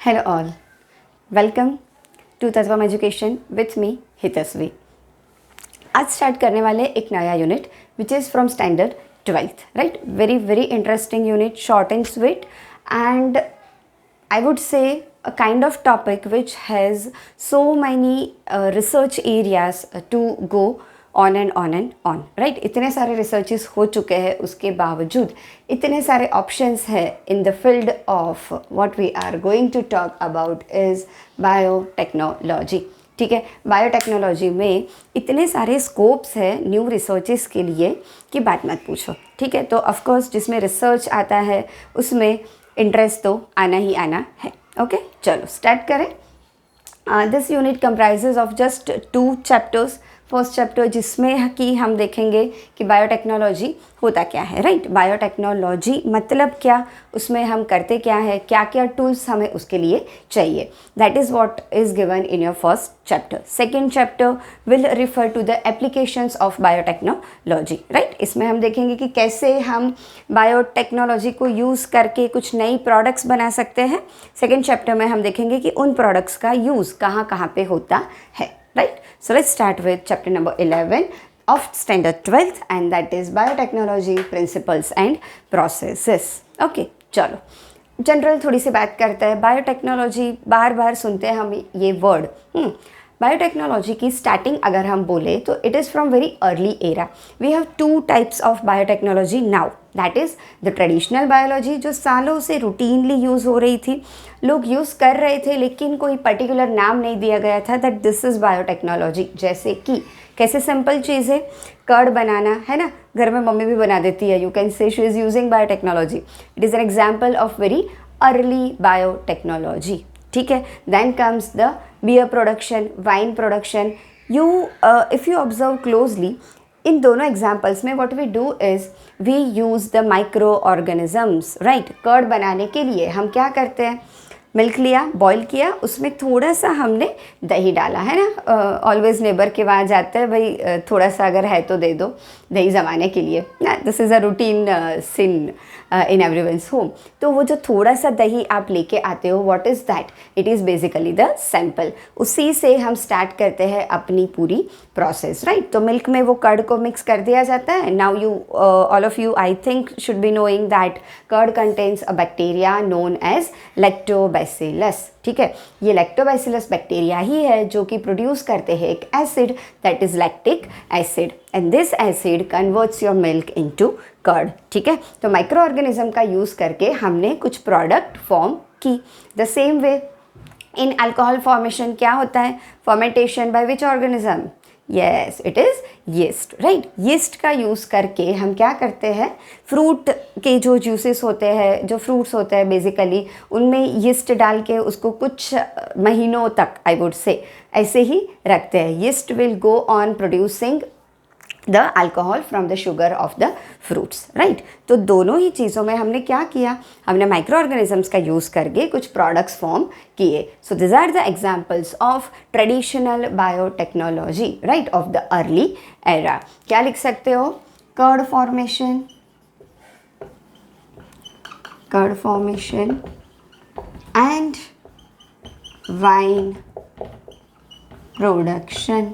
Hello all, welcome to Tatvam education with me Hitasvi. आज start करने वाले एक नया unit which is from standard 12th, right. Very interesting unit, short and sweet, and I would say a kind of topic which has so many research areas to go on and on and on, right। इतने सारे researches हो चुके हैं, उसके बावजूद इतने सारे options हैं in the field of what we are going to talk about is biotechnology. ठीक है, बायोटेक्नोलॉजी में इतने सारे स्कोप्स हैं न्यू रिसर्चेस के लिए कि बात मत पूछो। ठीक है, तो ऑफकोर्स जिसमें रिसर्च आता है उसमें इंटरेस्ट तो आना ही आना है। ओके, चलो स्टार्ट करें। This unit comprises of just 2 chapters. First chapter जिसमें कि हम देखेंगे कि बायोटेक्नोलॉजी होता क्या है, राइट। बायोटेक्नोलॉजी मतलब क्या, उसमें हम करते क्या है, क्या क्या टूल्स हमें उसके लिए चाहिए, that is what is given in your first chapter. Second chapter will refer to the applications of biotechnology, right. इसमें हम देखेंगे कि कैसे हम बायोटेक्नोलॉजी को यूज़ करके कुछ नई प्रोडक्ट्स बना सकते हैं। सेकेंड चैप्टर में हम देखेंगे कि उन प्रोडक्ट्स का यूज़ कहाँ कहाँ पे होता है, right। So let's start with chapter number 11 of standard 12th, and that is biotechnology principles and processes। okay, चलो जनरल थोड़ी सी बात करते हैं। बायोटेक्नोलॉजी बार बार सुनते हैं हम ये वर्ड। बायोटेक्नोलॉजी की स्टार्टिंग अगर हम बोले तो it is from very early era. We have 2 types of biotechnology now, that is the traditional biology जो सालों से रूटीनली यूज़ हो रही थी, लोग यूज़ कर रहे थे, लेकिन कोई पर्टिकुलर नाम नहीं दिया गया था दैट दिस इज़ बायोटेक्नोलॉजी। जैसे कि कैसे सिंपल चीज़ है, कर्ड बनाना है ना, घर में मम्मी भी बना देती है, you can say she is using biotechnology. It is an example of very early biotechnology. ठीक है, then comes the beer production, wine production. If you observe closely in दोनों एग्जाम्पल्स में what we do is we use the micro organisms, right. Curd बनाने के लिए हम क्या करते हैं, मिल्क लिया, बॉईल किया, उसमें थोड़ा सा हमने दही डाला, है ना। ऑलवेज नेबर के वहाँ जाते हैं, भाई थोड़ा सा अगर है तो दे दो दही जमाने के लिए ना, this is a routine scene in everyone's home. तो वो जो थोड़ा सा दही आप लेके आते हो, what is that, it is basically the sample. उसी से हम स्टार्ट करते हैं अपनी पूरी प्रोसेस, राइट। तो मिल्क में वो कर्ड को मिक्स कर दिया जाता है। Now you all of you I think should be knowing that curd contains a bacteria known as lactobacillus. ठीक है, ये लैक्टोबैसिलस बैक्टीरिया ही है जो कि प्रोड्यूस करते हैं एक acid that is lactic acid, and this acid converts your milk into curd. ठीक है, तो माइक्रो ऑर्गेनिज्म का यूज़ करके हमने कुछ प्रोडक्ट फॉर्म की। The same way in alcohol formation क्या होता है, fermentation by which organism, yes it is yeast, right. Yeast का यूज़ करके हम क्या करते हैं, फ्रूट के जो जूसेस होते हैं, जो फ्रूट्स होते हैं बेसिकली, उनमें यीस्ट डाल के उसको कुछ महीनों तक आई वुड से ऐसे ही रखते हैं। Yeast will go on producing the alcohol from the sugar of the fruits, right. तो दोनों ही चीज़ों में हमने क्या किया, हमने माइक्रो ऑर्गेनिजम्स का यूज़ करके कुछ प्रोडक्ट्स फॉर्म किए। So this are the examples of traditional biotechnology, right, of the early era. क्या लिख सकते हो, curd formation and wine production.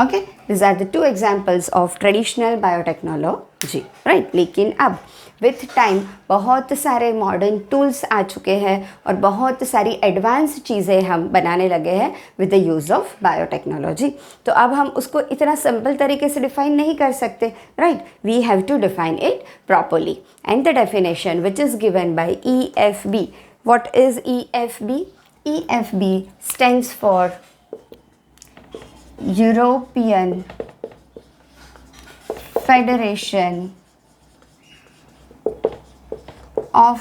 Okay, these are the 2 examples of traditional biotechnology, right। लेकिन अब विथ टाइम बहुत सारे modern tools आ चुके हैं और बहुत सारी एडवांस चीज़ें हम बनाने लगे हैं with the use of biotechnology. तो अब हम उसको इतना सिंपल तरीके से डिफाइन नहीं कर सकते, right. We have to define it properly, and the definition which is given by EFB। What is EFB? EFB stands for European Federation of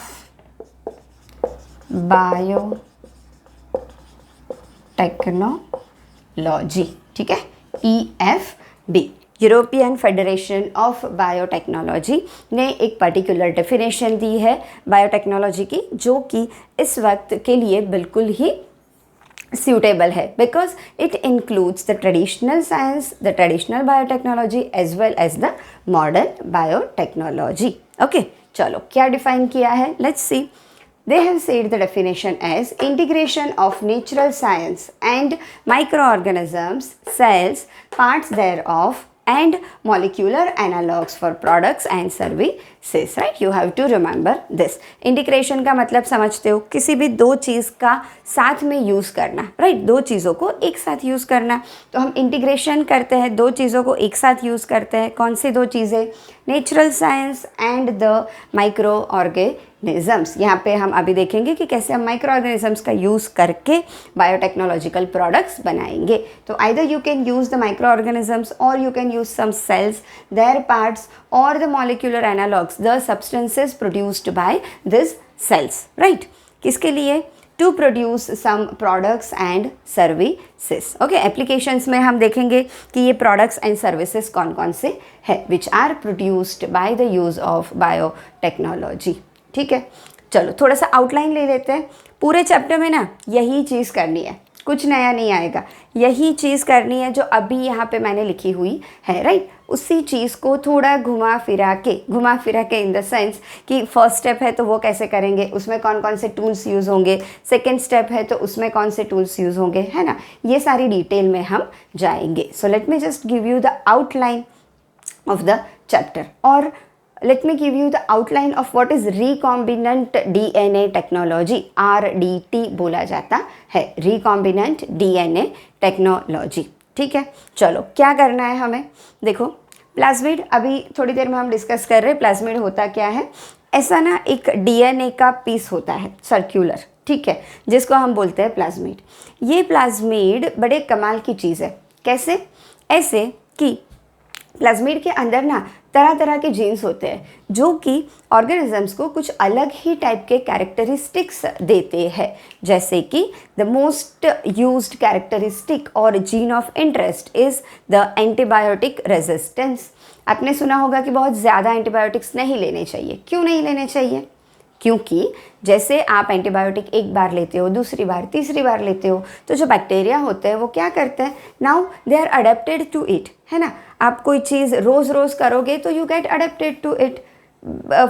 Biotechnology। ठीक है, EFB, European federation of biotechnology ने एक particular definition दी है biotechnology की, जो कि इस वक्त के लिए बिल्कुल ही suitable है, because it includes the traditional science, the traditional biotechnology as well as the modern biotechnology। okay, चलो क्या डिफाइन किया है, let's see. they have said the definition as integration of natural science and microorganisms, cells, parts thereof, and molecular analogues for products and services, right? You have to remember this. Integration का मतलब समझते हो, किसी भी दो चीज़ का साथ में यूज़ करना, राइट? दो चीज़ों को एक साथ यूज़ करना. तो हम इंटीग्रेशन करते हैं, दो चीज़ों को एक साथ यूज़ करते हैं. कौन सी दो चीज़ें? Natural science and the micro organisms. यहाँ पे हम अभी देखेंगे कि कैसे हम माइक्रो ऑर्गेनिजम्स का यूज़ करके बायोटेक्नोलॉजिकल प्रोडक्ट्स बनाएंगे. तो either you can use the micro organisms और you can use some cells, their parts और the molecular analogs, the substances produced by this cells, right? किसके लिए? To produce some products and services. Okay, applications में हम देखेंगे कि ये products and services कौन कौन से हैं which are produced by the use of biotechnology. ठीक है, चलो थोड़ा सा आउटलाइन ले लेते हैं. पूरे चैप्टर में ना यही चीज़ करनी है, कुछ नया नहीं आएगा. यही चीज़ करनी है जो अभी यहाँ पे मैंने लिखी हुई है, राइट? उसी चीज़ को थोड़ा घुमा फिरा के इन द सेंस कि फर्स्ट स्टेप है तो वो कैसे करेंगे, उसमें कौन कौन से टूल्स यूज़ होंगे, सेकेंड स्टेप है तो उसमें कौन से टूल्स यूज़ होंगे, है ना? ये सारी डिटेल में हम जाएंगे. So let me just give you the outline of the chapter, और let me give you the outline of what is recombinant DNA technology. RDT बोला जाता है, recombinant DNA technology. ठीक है, चलो क्या करना है हमें. देखो, प्लाज्मिड अभी थोड़ी देर में हम डिस्कस कर रहे हैं. प्लाज्मिड होता क्या है? ऐसा ना एक DNA का पीस होता है सर्क्यूलर, ठीक है, जिसको हम बोलते हैं प्लाज्मिड. ये प्लाज्मिड बड़े कमाल की चीज़ है. कैसे? ऐसे कि प्लाज्मिड के अंदर ना तरह तरह के जीन्स होते हैं जो कि ऑर्गेनिजम्स को कुछ अलग ही टाइप के कैरेक्टरिस्टिक्स देते हैं. जैसे कि द मोस्ट यूज्ड कैरेक्टरिस्टिक और gene of interest is the antibiotic resistance. आपने सुना होगा कि बहुत ज़्यादा एंटीबायोटिक्स नहीं लेने चाहिए. क्यों नहीं लेने चाहिए? क्योंकि जैसे आप एंटीबायोटिक एक बार लेते हो, दूसरी बार, तीसरी बार लेते हो, तो जो बैक्टीरिया होते हैं वो क्या करते हैं, now they are adapted to it, है ना? आप कोई चीज़ रोज़ रोज़ करोगे तो you get adapted to it.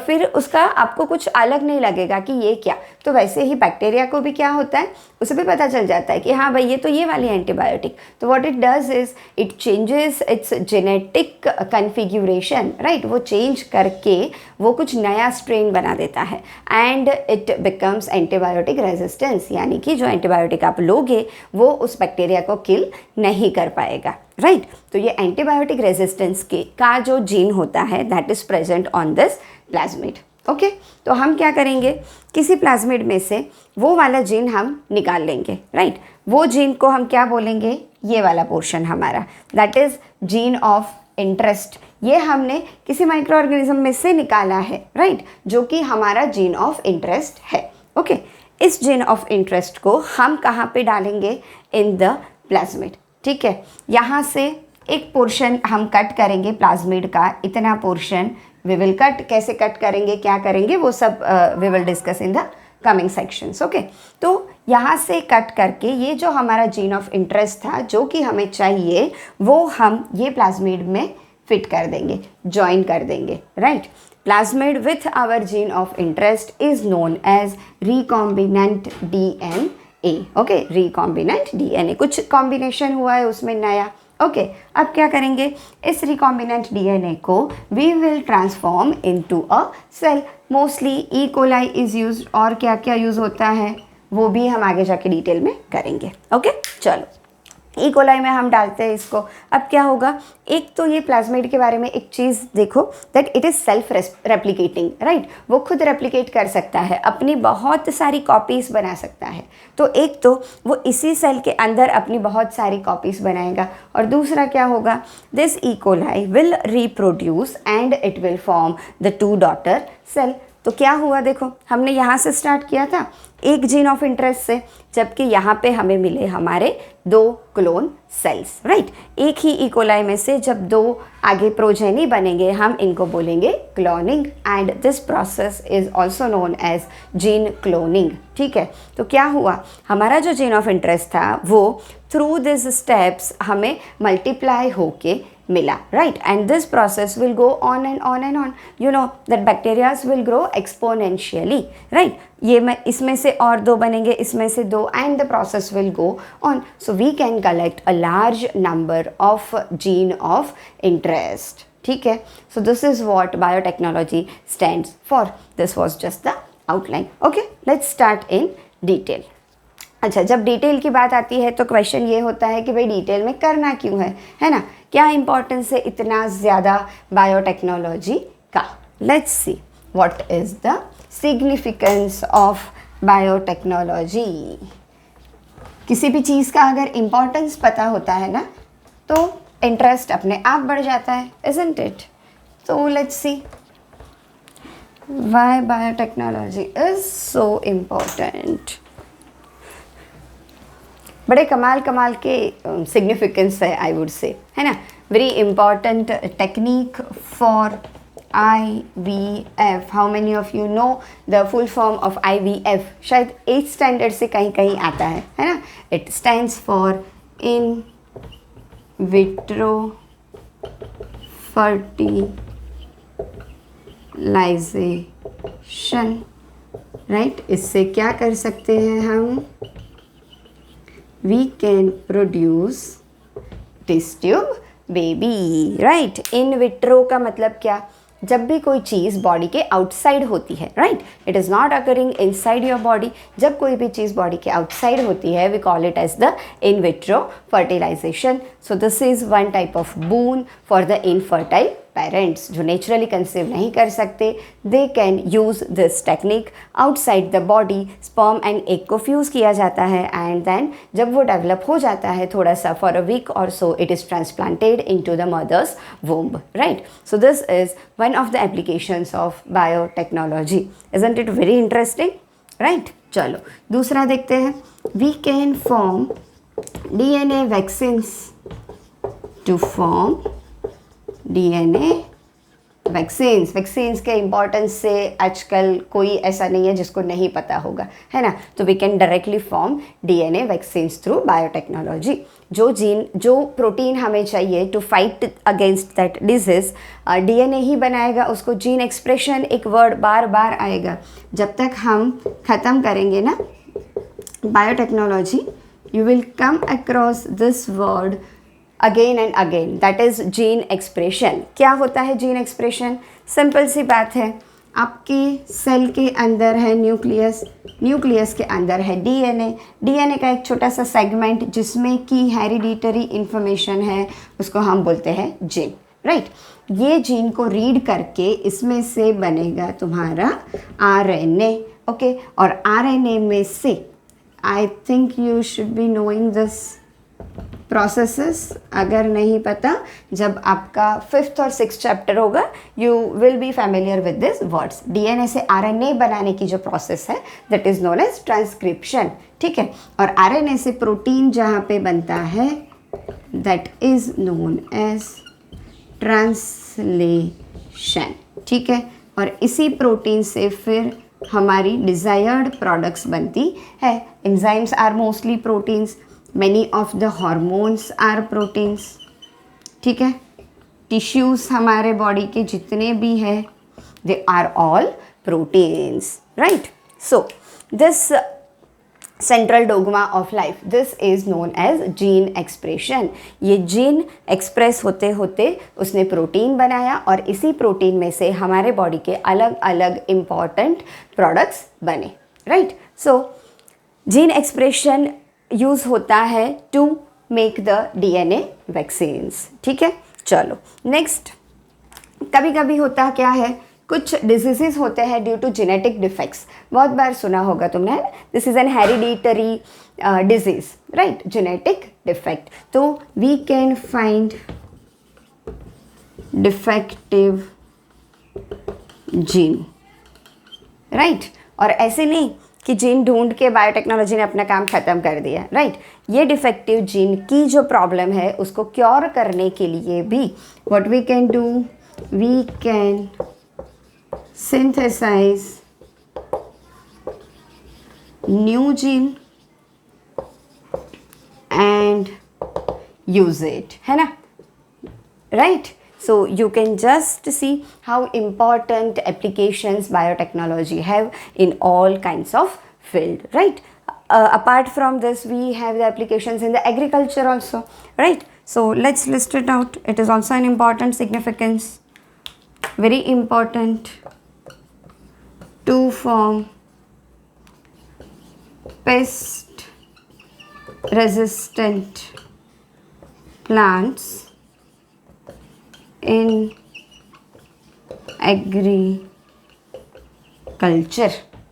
फिर उसका आपको कुछ अलग नहीं लगेगा कि ये क्या. तो वैसे ही बैक्टीरिया को भी क्या होता है, उसे भी पता चल जाता है कि हाँ भाई ये तो ये वाली एंटीबायोटिक. तो what it does is it changes its genetic configuration, right? वो चेंज करके वो कुछ नया स्ट्रेन बना देता है and it becomes antibiotic resistance. यानी कि जो एंटीबायोटिक आप लोगे वो उस बैक्टीरिया को किल नहीं कर पाएगा, राइट? तो ये एंटीबायोटिक रेजिस्टेंस के का जो जीन होता है that is present on this plasmid. Okay, तो हम क्या करेंगे, किसी प्लाज्मिड में से वो वाला जीन हम निकाल लेंगे, राइट? वो जीन को हम क्या बोलेंगे, ये वाला पोर्शन हमारा, that is gene of interest. ये हमने किसी माइक्रो ऑर्गेनिज्म में से निकाला है, राइट? जो कि हमारा जीन ऑफ इंटरेस्ट है. ओके, इस जीन ऑफ इंटरेस्ट को हम कहाँ पे डालेंगे, इन द प्लाज्मिड. ठीक है, यहाँ से एक पोर्शन हम कट करेंगे प्लाज्मिड का, इतना पोर्शन वी विल कट. कैसे कट करेंगे, क्या करेंगे, वो सब we will discuss in the coming sections. Okay, तो यहाँ से कट करके ये जो हमारा जीन ऑफ इंटरेस्ट था जो कि हमें चाहिए वो हम ये प्लाज्मिड में फिट कर देंगे, ज्वाइन कर देंगे, right? Plasmid with our gene of interest is known as recombinant DNA. Okay, recombinant DNA, कुछ कॉम्बिनेशन हुआ है उसमें नया. ओके, अब क्या करेंगे, इस रिकॉम्बिनेंट DNA को we will transform into a cell. Mostly E coli is used, और क्या क्या यूज़ होता है वो भी हम आगे जाके डिटेल में करेंगे. ओके, चलो ई कोलाई में हम डालते हैं इसको. अब क्या होगा, एक तो ये प्लाज्मिड के बारे में एक चीज़ देखो, that it is self replicating, right? वो खुद रेप्लिकेट कर सकता है, अपनी बहुत सारी कॉपीज़ बना सकता है. तो एक तो वो इसी सेल के अंदर अपनी बहुत सारी कॉपीज़ बनाएगा, और दूसरा क्या होगा, this E coli will reproduce and it will form the 2 daughter cell. तो क्या हुआ, देखो हमने यहाँ से स्टार्ट किया था एक जीन ऑफ इंटरेस्ट से, जबकि यहाँ पे हमें मिले हमारे 2 क्लोन सेल्स, राइट? एक ही ई कोलाई में से जब 2 आगे प्रोजेनी बनेंगे हम इनको बोलेंगे cloning, and this process is also known as gene cloning. ठीक है, तो क्या हुआ, हमारा जो जीन ऑफ इंटरेस्ट था वो थ्रू दिस स्टेप्स हमें मल्टीप्लाई होके मिला, right. And this process will go on and on and on. You know that bacterias will grow exponentially, right. ये मैं इसमें से और 2 बनेंगे, इसमें से 2, and the process will go on. So we can collect a large number of gene of interest. ठीक है. So this is what biotechnology stands for. This was just the outline. Okay, let's start in detail. अच्छा, जब detail की बात आती है तो question ये होता है कि भाई डिटेल में करना क्यों है ना. क्या इंपॉर्टेंस है इतना ज़्यादा बायोटेक्नोलॉजी का. Let's see what is the significance of biotechnology. किसी भी चीज़ का अगर इम्पोर्टेंस पता होता है ना तो इंटरेस्ट अपने आप बढ़ जाता है, इजंट इट. तो let's see why biotechnology is so important. बड़े कमाल के सिग्निफिकेंस है, आई वुड से, है ना. Very important technique for IVF. How many of you know the full form of IVF. शायद 8th स्टैंडर्ड से कहीं कहीं आता है ना. It stands for in vitro fertilization, right. इससे क्या कर सकते हैं हम. We can produce test tube baby, right. In vitro का मतलब क्या. जब भी कोई चीज़ बॉडी के आउटसाइड होती है, right, it is not occurring inside your body. जब कोई भी चीज़ बॉडी के आउटसाइड होती है we call it as the in vitro fertilization. So this is one type of boon for the infertile parents जो नेचुरली कंसीव नहीं कर सकते. They can use this technique outside the body. Sperm and egg को fuse किया जाता है and then जब वो डेवलप हो जाता है थोड़ा सा फॉर अ वीक और so it is transplanted into the mother's womb, right. So this is one of the applications of biotechnology. Isn't it very interesting, right. चलो दूसरा देखते हैं. We can form DNA vaccines to form DNA vaccines. Vaccines के importance से आजकल कोई ऐसा नहीं है जिसको नहीं पता होगा, है ना. तो we can directly form DNA vaccines through biotechnology. जो प्रोटीन हमें चाहिए to fight against that disease DNA ही बनाएगा उसको. जीन एक्सप्रेशन एक वर्ड बार बार आएगा. जब तक हम ख़त्म करेंगे ना biotechnology you will come across this word again and again, that is gene expression. क्या होता है जीन एक्सप्रेशन. सिंपल सी बात है. आपके सेल के अंदर है न्यूक्लियस, न्यूक्लियस के अंदर है DNA का एक छोटा सा सेगमेंट जिसमें की हेरिडिटरी इंफॉर्मेशन है, उसको हम बोलते हैं जीन, राइट. ये जीन को रीड करके इसमें से बनेगा तुम्हारा RNA, ओके. और RNA में से I think you should be knowing this processes. अगर नहीं पता, जब आपका 5th और 6th चैप्टर होगा you will be familiar with these words. DNA से RNA बनाने की जो प्रोसेस है that is known as transcription, ठीक है. और RNA से प्रोटीन जहाँ पे बनता है that is known as translation, ठीक है. और इसी प्रोटीन से फिर हमारी डिज़ायर्ड प्रोडक्ट्स बनती है. Enzymes are mostly proteins. Many of the hormones are proteins, ठीक है. टिश्यूज़ हमारे बॉडी के जितने भी हैं they are all proteins, right. So this central dogma of life, this is known as gene expression. ये जीन एक्सप्रेस होते होते उसने प्रोटीन बनाया और इसी प्रोटीन में से हमारे बॉडी के अलग अलग इम्पॉर्टेंट प्रोडक्ट्स बने, right. So gene expression use होता है to make the DNA vaccines, ठीक है. चलो नेक्स्ट. कभी कभी होता क्या है, कुछ डिजीज़ होते हैं ड्यू टू जेनेटिक डिफेक्ट्स. बहुत बार सुना होगा तुमने, this is an hereditary disease, right. Genetic defect. तो we can find defective gene, right. और ऐसे नहीं कि जीन ढूंढ के बायोटेक्नोलॉजी ने अपना काम ख़त्म कर दिया, राइट. ये डिफेक्टिव जीन की जो प्रॉब्लम है उसको क्योर करने के लिए भी what we can do, we can synthesize new gene and use it, है ना. right? So you can just see how important applications biotechnology have in all kinds of field, right? Apart from this, we have the applications in the agriculture also, right? So let's list it out. It is also an important significance, very important to form pest resistant plants in agriculture,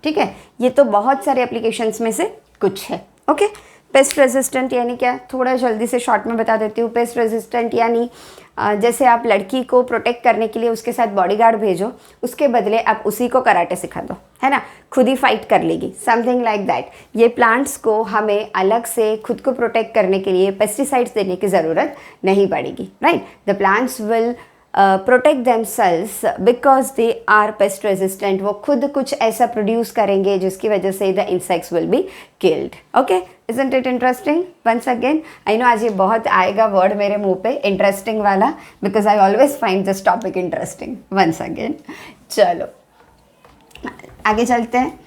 ठीक है? ये तो बहुत सारे applications में से कुछ है, ओके? पेस्ट रेजिस्टेंट यानी क्या, थोड़ा जल्दी से शॉर्ट में बता देती हूँ। पेस्ट रेजिस्टेंट यानी जैसे आप लड़की को प्रोटेक्ट करने के लिए उसके साथ बॉडीगार्ड भेजो, उसके बदले आप उसी को कराटे सिखा दो, है ना, खुद ही फाइट कर लेगी, समथिंग लाइक दैट। ये प्लांट्स को हमें अलग से खुद को प्रोटेक्ट करने के लिए पेस्टिसाइड्स देने की ज़रूरत नहीं पड़ेगी, right? The plants will protect themselves because they are pest resistant. वो खुद कुछ ऐसा प्रोड्यूस करेंगे जिसकी वजह से the insects will be killed, okay? Isn't it interesting? Once again, I know आज ये बहुत आएगा वर्ड मेरे मुंह पे, इंटरेस्टिंग वाला, because I always find this topic interesting. Once again, चलो आगे चलते हैं।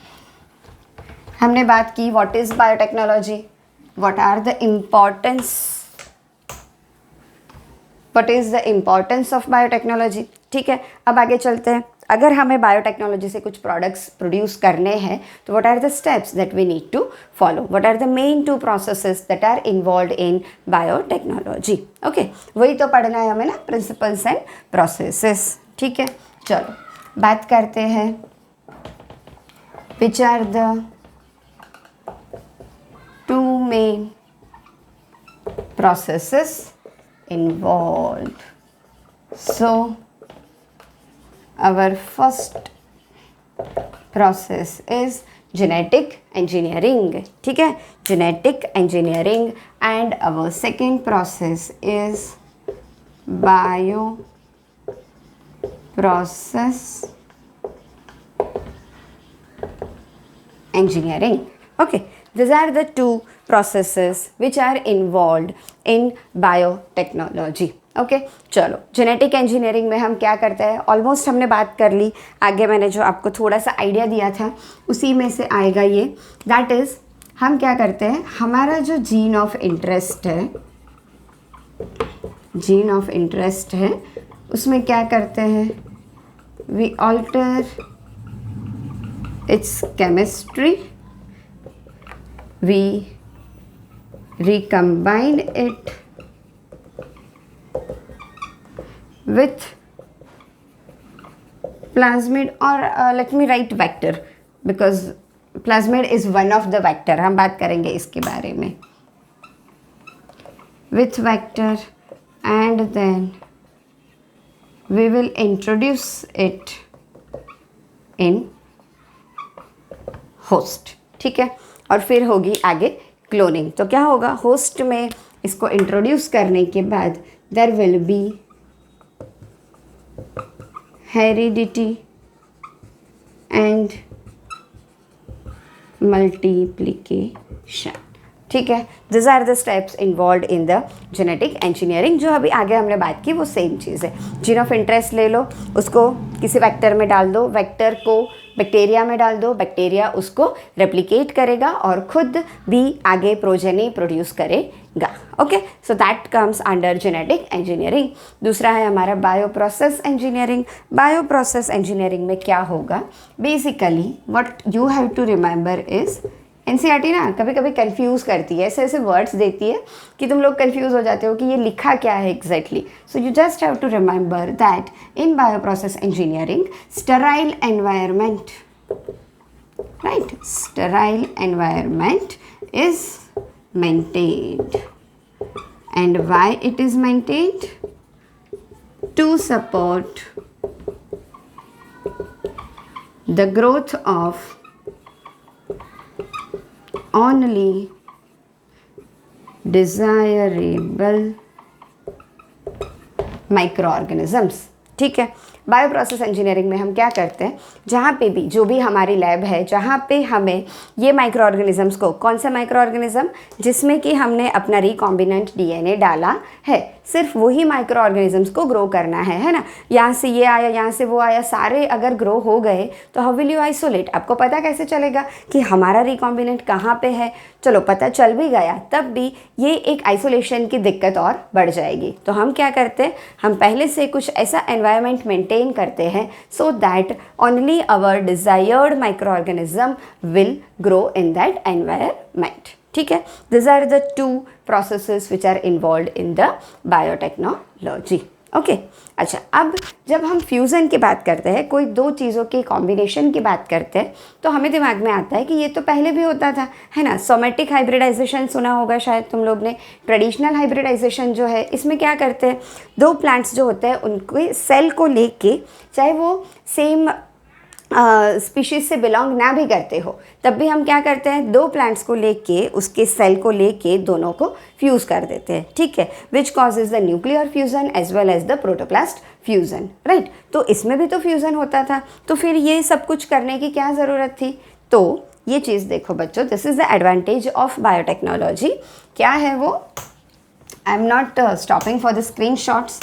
हमने बात की what is biotechnology, what are the importance of biotechnology, ठीक है? अब आगे चलते हैं। अगर हमें बायोटेक्नोलॉजी से कुछ प्रोडक्ट्स प्रोड्यूस करने हैं तो what are the steps that we need to follow, what are the main 2 processes that are involve in biotechnology, okay? वही तो पढ़ना है हमें ना, प्रिंसिपल्स एंड प्रोसेसेस, ठीक है? चलो बात करते हैं which are the 2 main processes involved. So our first process is genetic engineering, ठीक है? genetic engineering, and our second process is bioprocess engineering, okay? These are the 2 processes which are involved in biotechnology, okay? चलो genetic engineering में हम क्या करते हैं, almost हमने बात कर ली। आगे मैंने जो आपको थोड़ा सा आइडिया दिया था उसी में से आएगा ये, दैट इज़ हम क्या करते हैं, हमारा जो जीन ऑफ इंटरेस्ट है उसमें क्या करते हैं, we alter its chemistry, we recombine it with plasmid, or let me write vector because plasmid is one of the vector, हम बात करेंगे इसके बारे में, with vector, and then we will introduce it in host, ठीक है? और फिर होगी आगे क्लोनिंग। तो क्या होगा, होस्ट में इसको इंट्रोड्यूस करने के बाद there will be heredity and multiplication, ठीक है? This are the steps involve in the genetic engineering. जो अभी आगे हमने बात की वो सेम चीज़ है। जीन ऑफ इंटरेस्ट ले लो, उसको किसी वेक्टर में डाल दो, वेक्टर को बैक्टीरिया में डाल दो, बैक्टीरिया उसको रेप्लिकेट करेगा और खुद भी आगे प्रोजेनी प्रोड्यूस करेगा, okay? So that comes under genetic engineering. दूसरा है हमारा बायोप्रोसेस इंजीनियरिंग। बायोप्रोसेस इंजीनियरिंग में क्या होगा, basically what you have to remember is, NCERT ना कभी कभी कंफ्यूज करती है, ऐसे ऐसे वर्ड्स देती है कि तुम लोग कंफ्यूज हो जाते हो कि ये लिखा क्या है exactly. So you just have to remember that in bioprocess engineering sterile environment, right, sterile environment is maintained, and why it is maintained? To support the growth of only desirable microorganisms, ठीक है? Bio process engineering में हम क्या करते हैं, जहाँ पे भी जो भी हमारी लैब है, जहाँ पे हमें ये माइक्रो ऑर्गेनिजम्स को, कौन सा माइक्रो ऑर्गेनिज्म जिसमें कि हमने अपना रिकॉम्बिनेंट डीएनए डाला है, सिर्फ वही माइक्रो ऑर्गेनिजम्स को ग्रो करना है ना। यहाँ से ये आया, यहाँ से वो आया, सारे अगर ग्रो हो गए तो हाउ विल यू आइसोलेट? आपको पता कैसे चलेगा कि हमारा रिकॉम्बिनेंट कहाँ पे है? चलो पता चल भी गया तब भी ये एक आइसोलेशन की दिक्कत और बढ़ जाएगी। तो हम क्या करते हैं, हम पहले से कुछ ऐसा एनवायरनमेंट मेंटेन करते हैं so that only our desired micro organism will grow in that environment. ठीक है, this are the two processes which are involve in the biotechnology. Okay, अच्छा, अब जब हम फ्यूज़न की बात करते हैं, कोई दो चीज़ों के कॉम्बिनेशन की बात करते हैं, तो हमें दिमाग में आता है कि ये तो पहले भी होता था, है ना। सोमेटिक हाइब्रिडाइजेशन सुना होगा शायद तुम लोग ने। ट्रेडिशनल हाइब्रिडाइजेशन जो है, इसमें क्या करते हैं, दो प्लांट्स जो होते हैं उनके सेल को लेके, चाहे वो सेम स्पीशीज़ से बिलोंग ना भी करते हो, तब भी हम क्या करते हैं, दो प्लांट्स को लेके, उसके सेल को लेके दोनों को फ्यूज़ कर देते हैं। ठीक है, which causes the nuclear fusion as well as the protoplast fusion, right. तो इसमें भी तो फ्यूज़न होता था, तो फिर ये सब कुछ करने की क्या ज़रूरत थी? तो ये चीज़ देखो बच्चों, this is the advantage of biotechnology. क्या है वो? I am not stopping for the screen shots.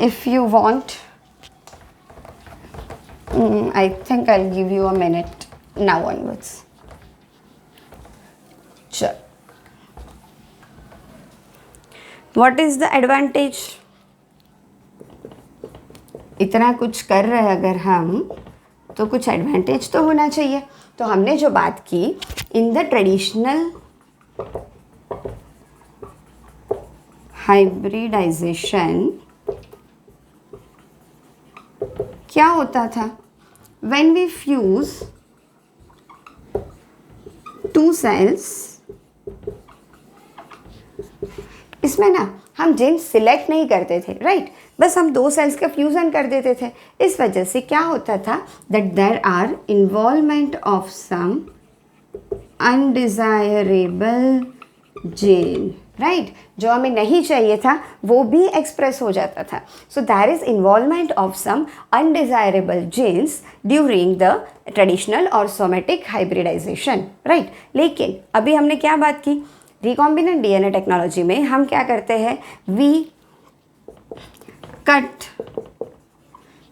If you want, I think I'll give you a minute now onwards. Sure. What is the advantage? इतना कुछ कर रहे हैं अगर हम, तो कुछ एडवांटेज तो होना चाहिए। तो हमने जो बात की, इन द ट्रेडिशनल हाइब्रिडाइजेशन क्या होता था? When we fuse two cells, इसमें ना हम जीन सिलेक्ट नहीं करते थे, राइट। बस हम दो सेल्स का फ्यूजन कर देते थे। इस वजह से क्या होता था, that there are involvement of some undesirable gene, right. जो हमें नहीं चाहिए था वो भी एक्सप्रेस हो जाता था। So there is involvement of some undesirable genes during the traditional और सोमेटिक हाइब्रिडाइजेशन, राइट। लेकिन अभी हमने क्या बात की, रिकॉम्बिनेंट डीएनए टेक्नोलॉजी में हम क्या करते हैं, we cut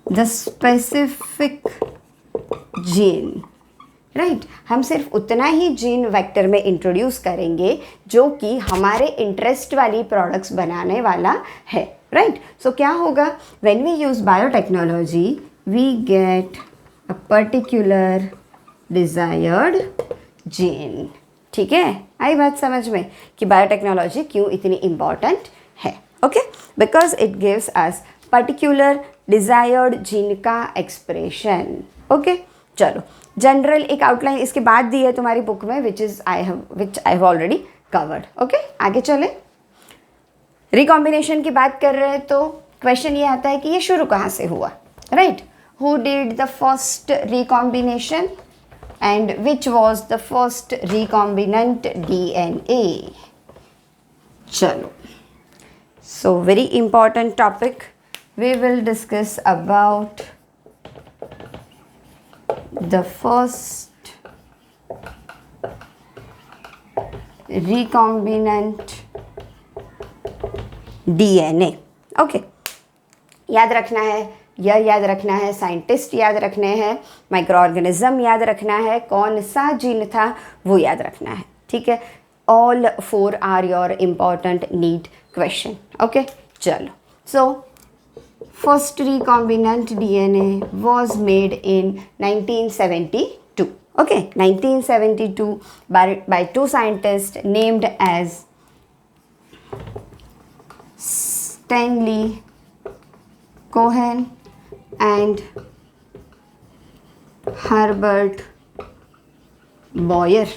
the specific gene, right. हम सिर्फ उतना ही जीन वेक्टर में इंट्रोड्यूस करेंगे जो कि हमारे इंटरेस्ट वाली प्रोडक्ट्स बनाने वाला है, राइट। सो क्या होगा, when we use biotechnology we get a particular desired gene. ठीक है, आई बात समझ में कि बायोटेक्नोलॉजी क्यों इतनी इम्पॉर्टेंट है? Okay, because it gives us particular desired gene का एक्सप्रेशन। ओके, चलो, जनरल एक आउटलाइन इसके बाद दी है तुम्हारी बुक में, which I have already covered. Okay, आगे चले। रिकॉम्बिनेशन की बात कर रहे हैं तो क्वेश्चन ये आता है कि ये शुरू कहाँ से हुआ, right. Who did the first recombination and which was the first recombinant DNA? चलो, so very important topic, we will discuss about the first recombinant DNA। Okay, याद रखना है, यह याद रखना है, साइंटिस्ट याद रखने हैं, माइक्रो ऑर्गेनिज्म याद रखना है, कौन सा जीन था वो याद रखना है। ठीक है, all four are your important need question. Okay, चलो, so first recombinant DNA was made in 1972. Okay, 1972 by two scientists named as Stanley Cohen and Herbert Boyer।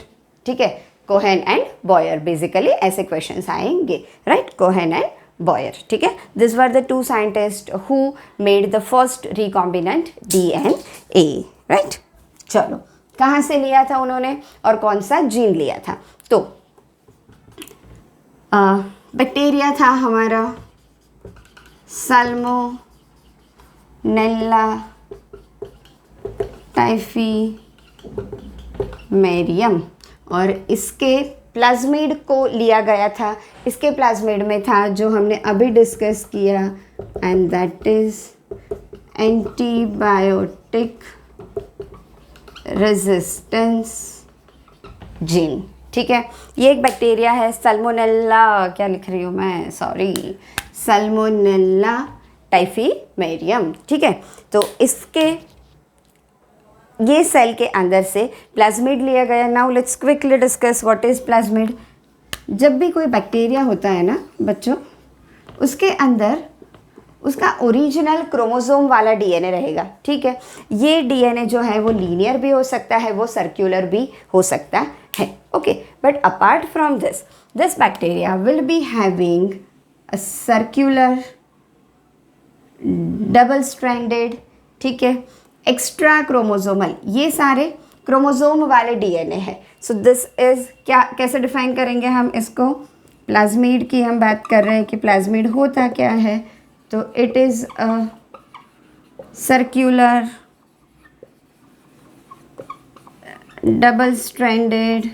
ठीक है, कोहेन एंड बॉयर, बेसिकली ऐसे क्वेश्चंस आएंगे, right, Cohen and Boyer. ठीक है, this were the two scientist who made the first recombinant DNA, right. चलो, कहाँ से लिया था उन्होंने और कौन सा जीन लिया था? तो बैक्टीरिया था हमारा साल्मोनेला नेल्ला टाइफी मेरियम, और इसके प्लाज्मिड को लिया गया था, इसके प्लाज्मिड में था जो हमने अभी डिस्कस किया, and that is antibiotic resistance gene. ठीक है, ये एक बैक्टीरिया है सल्मोनेला, क्या लिख रही हूँ मैं, सॉरी, सल्मोनेला टाइफीमेरियम। ठीक है, तो इसके ये सेल के अंदर से प्लाज्मिड लिया गया। Now let's quickly discuss what is plasmid. जब भी कोई बैक्टीरिया होता है ना बच्चों, उसके अंदर उसका ओरिजिनल क्रोमोसोम वाला डीएनए रहेगा। ठीक है, ये डीएनए जो है वो लीनियर भी हो सकता है, वो सर्कुलर भी हो सकता है। Okay, but apart from this bacteria will be having a circular double stranded, ठीक है, एक्स्ट्रा क्रोमोसोमल, ये सारे क्रोमोसोम वाले डीएनए है। सो दिस इज क्या, कैसे डिफाइन करेंगे हम इसको, प्लाज्मिड की हम बात कर रहे हैं कि प्लाज्मिड होता क्या है, तो it is a circular double stranded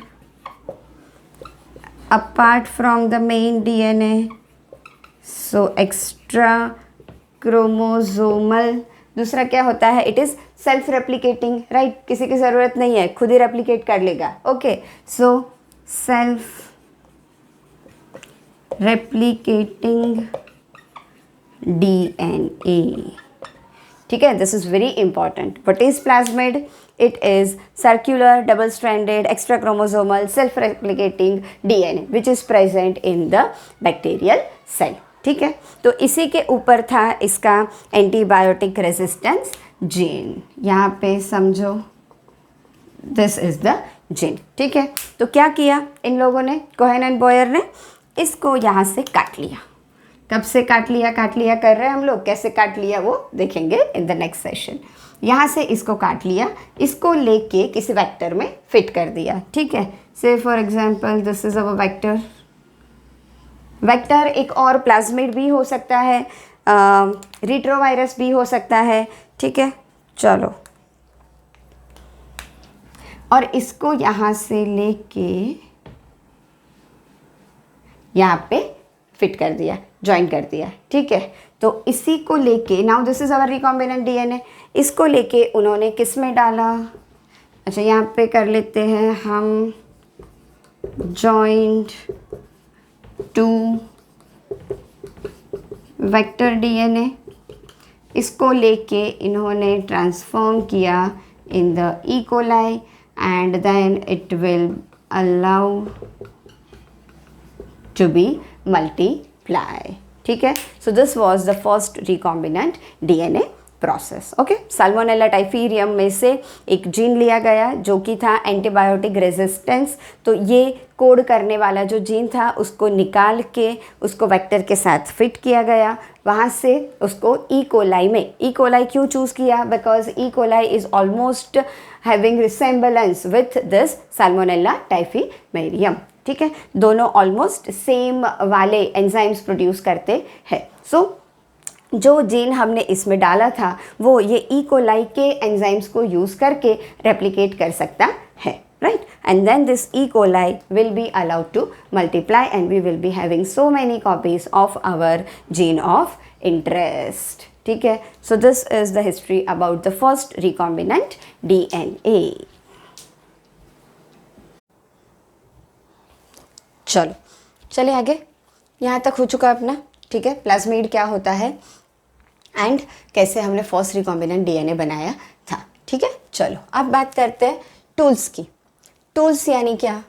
apart from the main DNA, so extra chromosomal. दूसरा क्या होता है, it is self replicating, right, किसी की ज़रूरत नहीं है, खुद ही रेप्लिकेट कर लेगा। Okay, so self replicating DNA. ठीक है, this is very important. What is plasmid? It is circular double stranded extra chromosomal self replicating DNA which is present in the bacterial cell. ठीक है, तो इसी के ऊपर था इसका एंटीबायोटिक रेजिस्टेंस जीन। यहाँ पे समझो दिस इज द जीन। ठीक है, तो क्या किया इन लोगों ने, कोहेन एंड बॉयर ने, इसको यहाँ से काट लिया। कब से काट लिया कर रहे हैं हम लोग, कैसे काट लिया वो देखेंगे इन द नेक्स्ट सेशन। यहाँ से इसको काट लिया, इसको लेके किसी वेक्टर में फिट कर दिया। ठीक है, से for example this is our vector. Vector एक और प्लाज्मिड भी हो सकता है, रिट्रोवायरस भी हो सकता है। ठीक है, चलो, और इसको यहाँ से लेके यहाँ पे फिट कर दिया, ज्वाइन कर दिया। ठीक है, तो इसी को लेके now this is our recombinant DNA, इसको लेके उन्होंने किस में डाला, अच्छा यहाँ पे कर लेते हैं हम जॉइंट टू वेक्टर डीएनए, इसको लेके इन्होंने ट्रांसफॉर्म किया in the E coli and then it will allow to be multiply. ठीक है, so this was the first recombinant DNA process. Okay, Salmonella typhimurium में से एक जीन लिया गया जो कि था एंटीबायोटिक रेजिस्टेंस। तो ये कोड करने वाला जो जीन था उसको निकाल के उसको वेक्टर के साथ फिट किया गया। वहाँ से उसको ई कोलाई में, ई कोलाई क्यों चूज़ किया, because E coli is almost having resemblance with this Salmonella typhimurium. ठीक है, दोनों ऑलमोस्ट सेम वाले एंजाइम्स प्रोड्यूस करते हैं। सो जो जीन हमने इसमें डाला था वो ये ई कोलाई के एंजाइम्स को यूज़ करके रेप्लिकेट कर सकता है, right, and then this E coli will be allowed to multiply and we will be having so many copies of our gene of interest. ठीक है, so this is the history about the first recombinant DNA. चलो चले आगे, यहाँ तक हो चुका अपना। ठीक है, प्लाज्मिड क्या होता है एंड कैसे हमने फर्स्ट रिकॉम्बिनेंट डीएनए बनाया था। ठीक है, चलो अब बात करते हैं टूल्स की। टूल्स यानी क्या,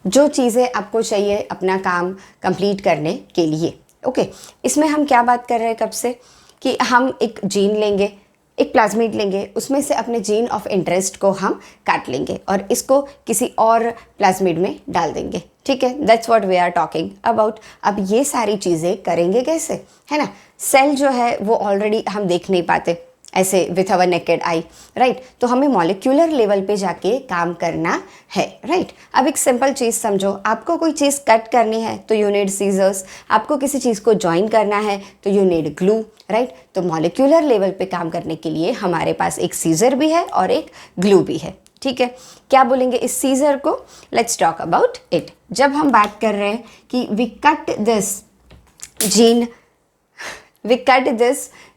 जो चीज़ें आपको चाहिए अपना काम कंप्लीट करने के लिए। ओके, इसमें हम क्या बात कर रहे हैं कब से, कि हम एक जीन लेंगे, एक प्लाज्मिड लेंगे, उसमें से अपने जीन ऑफ इंटरेस्ट को हम काट लेंगे और इसको किसी और प्लाज्मिड में डाल देंगे। ठीक है, that's what we are talking about. अब ये सारी चीज़ें करेंगे कैसे, है ना। सेल जो है वो ऑलरेडी हम देख नहीं पाते, ऐसे with our naked eye, right. तो हमें मॉलिक्यूलर लेवल पे जाके काम करना है, राइट। अब एक सिंपल चीज़ समझो, आपको कोई चीज़ कट करनी है तो यू नीड सीजर्स, आपको किसी चीज़ को ज्वाइन करना है तो यू नीड ग्लू, राइट। तो मॉलिक्यूलर लेवल पे काम करने के लिए हमारे पास एक सीजर भी है और एक ग्लू भी है, ठीक है। क्या बोलेंगे इस सीजर को? Let's talk about it. जब हम बात कर रहे हैं कि we cut this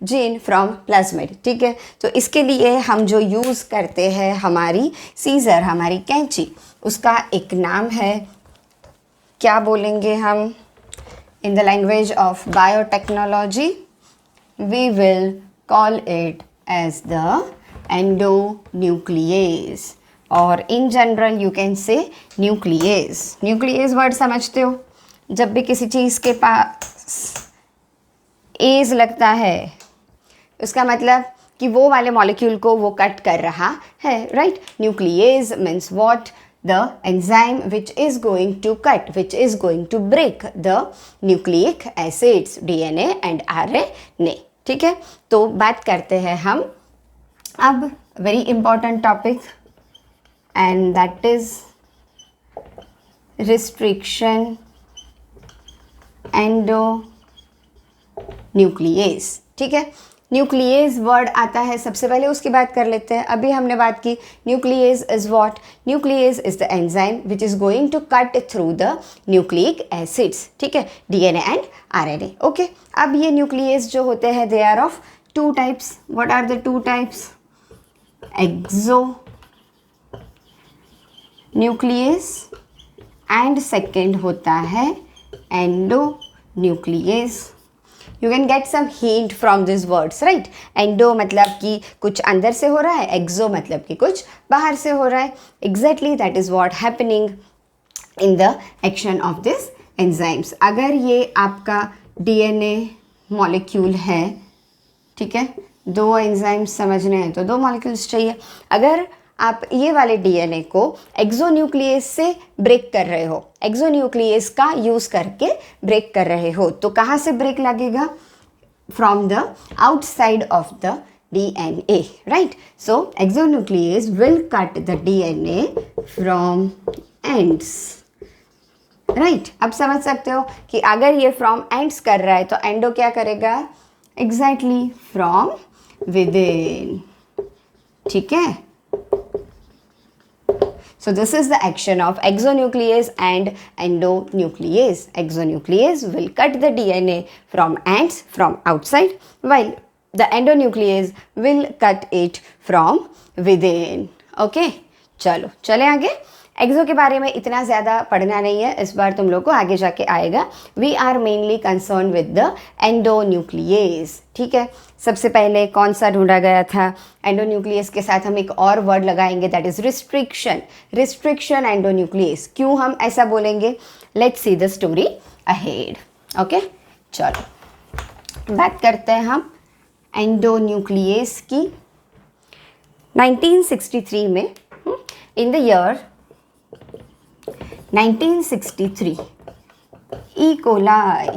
gene from plasmid, ठीक है। तो इसके लिए हम जो यूज़ करते हैं हमारी सीजर, हमारी कैंची, उसका एक नाम है, क्या बोलेंगे हम? In the language of biotechnology we will call it as the endonuclease, और in general you can say nuclease. Nuclease word समझते हो? जब भी किसी चीज़ के पास एज लगता है उसका मतलब कि वो वाले मॉलिक्यूल को वो कट कर रहा है, right. Nuclease means what? The enzyme which is going to cut, which is going to break the nucleic acids, DNA and RNA, ठीक है। तो बात करते हैं हम अब very important topic, and that is restriction endonuclease, ठीक है। न्यूक्लियस वर्ड आता है सबसे पहले, उसकी बात कर लेते हैं। अभी हमने बात की nuclease is what? Nuclease is the enzyme which is going to cut through the nucleic acids, ठीक है, DNA एंड RNA, ओके। अब ये न्यूक्लियस जो होते हैं they are of two types. What are the two types? Exo nuclease and second होता है endonuclease. You can get some hint from this words, right. Endo मतलब कि कुछ अंदर से हो रहा है, एक्सो मतलब कि कुछ बाहर से हो रहा है। Exactly that is what happening in the action of this enzymes. अगर ये आपका DNA मॉलिक्यूल है, ठीक है, दो एंजाइम्स समझने हैं तो दो मॉलिक्यूल्स चाहिए। अगर आप ये वाले DNA को एक्सोन्यूक्लियस से ब्रेक कर रहे हो, एक्सोन्यूक्लियस का यूज़ करके ब्रेक कर रहे हो, तो कहाँ से ब्रेक लगेगा? From the outside of the DNA, right. So exonuclease will cut the DNA from ends, right. अब समझ सकते हो कि अगर ये फ्रॉम एंड्स कर रहा है तो एंडो क्या करेगा? एग्जैक्टली फ्रॉम विदिन, ठीक है। So this is the action of exonuclease and endonuclease. Exonuclease will cut the DNA from ends from outside, while the endonuclease will cut it from within. Okay? चलो चले आगे। एक्सो के बारे में इतना ज़्यादा पढ़ना नहीं है, इस बार तुम लोग को आगे जाके आएगा। We are mainly concern with the endonuclease, ठीक है। सबसे पहले कौन सा ढूंढा गया था? एंडोन्यूक्लियस के साथ हम एक और वर्ड लगाएंगे, that is restriction. Restriction endonuclease. क्यों हम ऐसा बोलेंगे? Let's see the story ahead, okay. चलो बात करते हैं हम एंडोन्यूक्लियस की। 1963 में, in the year 1963, E coli,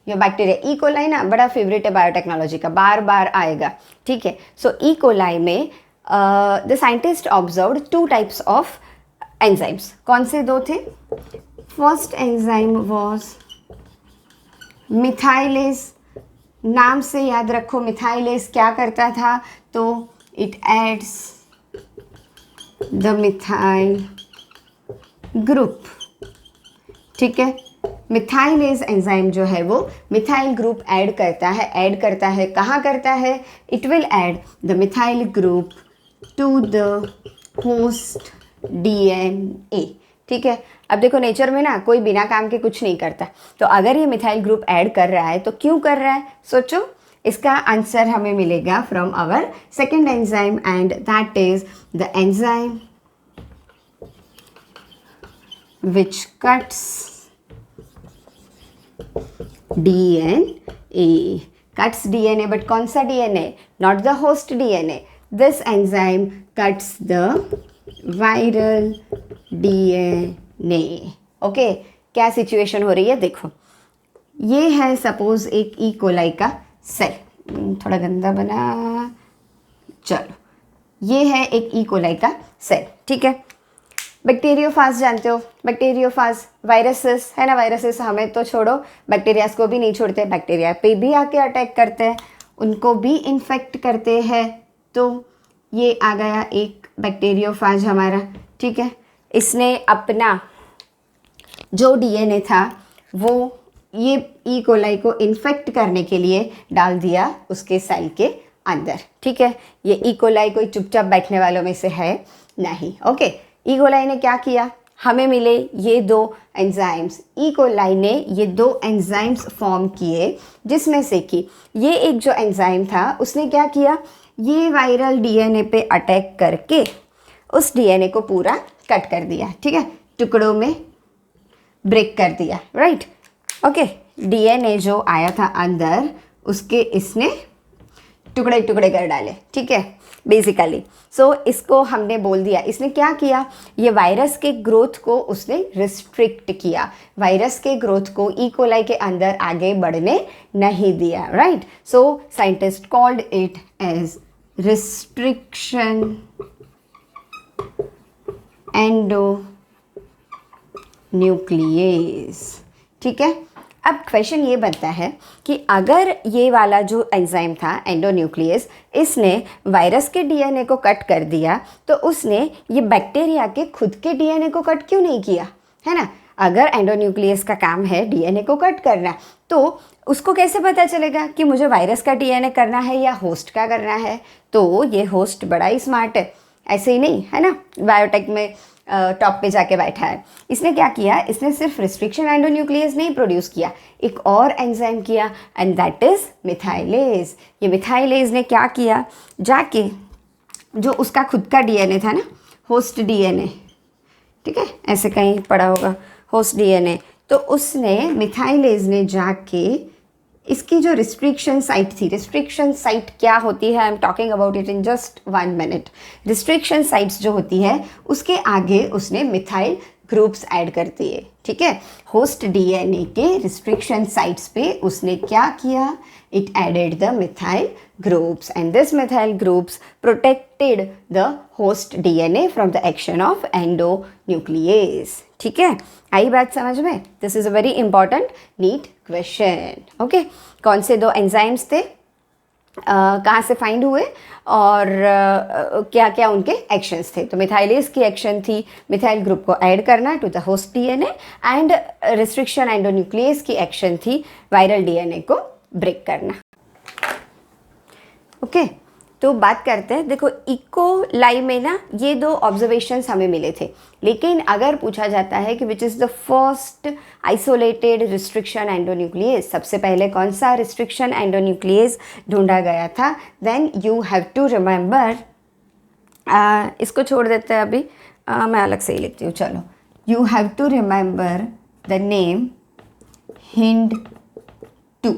ये बैक्टीरिया ई कोलाई ना बड़ा फेवरेट है बायोटेक्नोलॉजी का, बार बार आएगा, ठीक है। सो ई कोलाई में the scientist observed two types of enzymes. कौन से दो थे? First enzyme was methylase. नाम से याद रखो, मिथाइलेज क्या करता था? तो it adds the methyl group, ठीक है। मिथाइलेज एंजाइम जो है वो मिथाइल ग्रुप ऐड करता है। ऐड करता है कहाँ करता है? It will add the methyl group to the host DNA, ठीक है। अब देखो नेचर में ना कोई बिना काम के कुछ नहीं करता, तो अगर ये मिथाइल ग्रुप ऐड कर रहा है तो क्यों कर रहा है? सोचो, इसका आंसर हमें मिलेगा from our second enzyme, and that is the enzyme which cuts DNA. Cuts DNA, but कौन सा DNA? Not the host DNA. This enzyme cuts the viral DNA. Okay, क्या सिचुएशन हो रही है देखो। ये है सपोज एक ई कोलाई का सेल, थोड़ा गंदा बना, चलो, ये है एक ई कोलाई का सेल, ठीक है। बैक्टीरियोफाज जानते हो, बैक्टीरियोफाज वायरसेस है ना, वायरसेस हमें तो छोड़ो, बैक्टीरियाज को भी नहीं छोड़ते, बैक्टीरिया पे भी आके अटैक करते हैं, उनको भी इन्फेक्ट करते हैं। तो ये आ गया एक बैक्टीरियोफाज हमारा, ठीक है। इसने अपना जो डीएनए था वो ये ई कोलाई को इन्फेक्ट करने के लिए डाल दिया उसके सेल के अंदर, ठीक है। ये ई कोलाई कोई चुपचाप बैठने वालों में से है नहीं, ओके। ई कोलाई ने क्या किया, हमें मिले ये 2 एंजाइम्स, ई कोलाई ने ये 2 एंजाइम्स फॉर्म किए, जिसमें से कि ये एक जो एंजाइम था उसने क्या किया, ये वायरल डीएनए पे अटैक करके उस डीएनए को पूरा कट कर दिया, ठीक है, टुकड़ों में ब्रेक कर दिया, राइट, ओके। डीएनए जो आया था अंदर उसके इसने टुकड़े टुकड़े कर डाले, ठीक है, बेसिकली। सो इसको हमने बोल दिया, इसने क्या किया, ये वायरस के ग्रोथ को उसने रिस्ट्रिक्ट किया, वायरस के ग्रोथ को ई कोलाई के अंदर आगे बढ़ने नहीं दिया, right. So scientist called it as restriction endonuclease, ठीक है। अब क्वेश्चन ये बनता है कि अगर ये वाला जो एंजाइम था एंडोन्यूक्लियस, इसने वायरस के डीएनए को कट कर दिया, तो उसने ये बैक्टीरिया के खुद के डीएनए को कट क्यों नहीं किया, है ना। अगर एंडोन्यूक्लियस का काम है डीएनए को कट करना, तो उसको कैसे पता चलेगा कि मुझे वायरस का डीएनए करना है या होस्ट का करना है। तो ये होस्ट बड़ा ही स्मार्ट है, ऐसे ही नहीं, है ना, बायोटेक में टॉप पे जाके बैठा है। इसने क्या किया, इसने सिर्फ रिस्ट्रिक्शन एंडोन्यूक्लियस नहीं प्रोड्यूस किया, एक और एंजाइम किया, एंड दैट इज मिथाइलेज। ये मिथाइलेज ने क्या किया, जाके जो उसका खुद का डीएनए था ना, होस्ट डीएनए, ठीक है, ऐसे कहीं पड़ा होगा होस्ट डीएनए, तो उसने मिथाइलेज ने जाके इसकी जो रिस्ट्रिक्शन साइट थी, रिस्ट्रिक्शन साइट क्या होती है, I am talking about it in just 1 minute. Restriction sites जो होती है उसके आगे उसने मिथाइल ग्रुप्स ऐड कर दिए, ठीक है। होस्ट डीएनए के रिस्ट्रिक्शन साइट्स पे उसने क्या किया, it added the methyl groups, and this methyl groups protected the host DNA from the action of endonuclease, ठीक है। आई बात समझ में, this is a very important NEET question, okay. कौन से 2 एंजाइम्स थे, कहाँ से फाइंड हुए, और क्या क्या उनके एक्शंस थे। तो मिथाइलेज की एक्शन थी मिथाइल ग्रुप को ऐड करना to the host DNA, and restriction endonuclease की एक्शन थी वायरल डीएनए को ब्रेक करना, ओके। तो बात करते हैं, देखो इकोलाई में ना ये 2 ऑब्जर्वेशंस हमें मिले थे, लेकिन अगर पूछा जाता है कि which is the first isolated restriction endonuclease, सबसे पहले कौन सा रिस्ट्रिक्शन एंडोन्यूक्लियस ढूंढा गया था, then you have to remember, इसको छोड़ देते हैं अभी, मैं अलग से ही लिखती हूँ, चलो, you have to remember the name HIND2,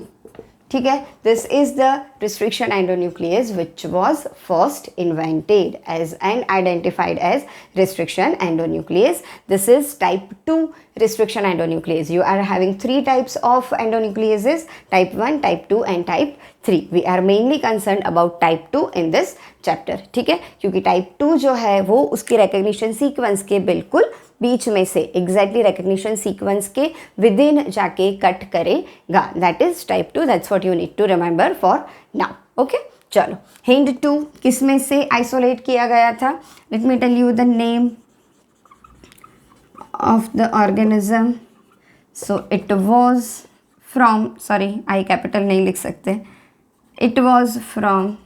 ठीक है। This is the restriction endonuclease which was first invented as and identified as restriction endonuclease. This is type 2 restriction endonuclease. You are having 3 types of endonucleases, type 1, type 2 and type 3. We are mainly concerned about type 2 in this chapter, ठीक है, क्योंकि type 2 जो है वो उसके recognition sequence के बिल्कुल बीच में से, exactly recognition sequence के within जाके cut करेगा, that is type 2, that's what you need to remember for now, okay। चलो, HIND2 किस में से isolate किया गया था, let me tell you the name of the organism. So it was from, sorry I capital नहीं लिख सकते, it was from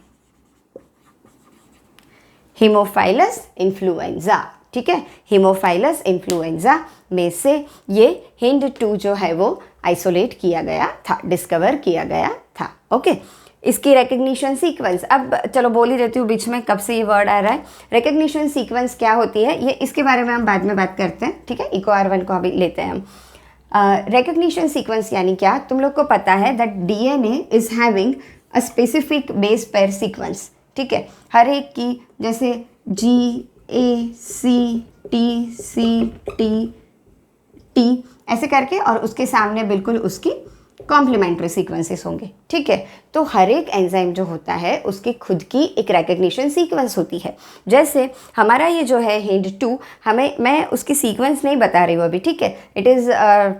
Haemophilus influenza, ठीक है। Haemophilus influenza में से ये HIND2 जो है वो आइसोलेट किया गया था, डिस्कवर किया गया था, ओके। इसकी रिकग्निशन सीक्वेंस, अब चलो बोल ही देती हूँ बीच में, कब से ये वर्ड आ रहा है, रिकग्निशन सीक्वेंस क्या होती है, ये इसके बारे में हम बाद में बात करते हैं, ठीक है। EcoR1 को अभी लेते हैं हम। रिकग्निशन सीक्वेंस यानी क्या, तुम लोग को पता है that DNA is having a specific base pair sequence, ठीक है। हर एक की जैसे GACTCT ऐसे करके, और उसके सामने बिल्कुल उसकी कॉम्प्लीमेंट्री सीक्वेंसेस होंगे, ठीक है। तो हर एक एंजाइम जो होता है उसकी खुद की एक रिकग्निशन सीक्वेंस होती है। जैसे हमारा ये जो है HIND2, मैं उसकी सीक्वेंस नहीं बता रही हूँ अभी, ठीक है। It is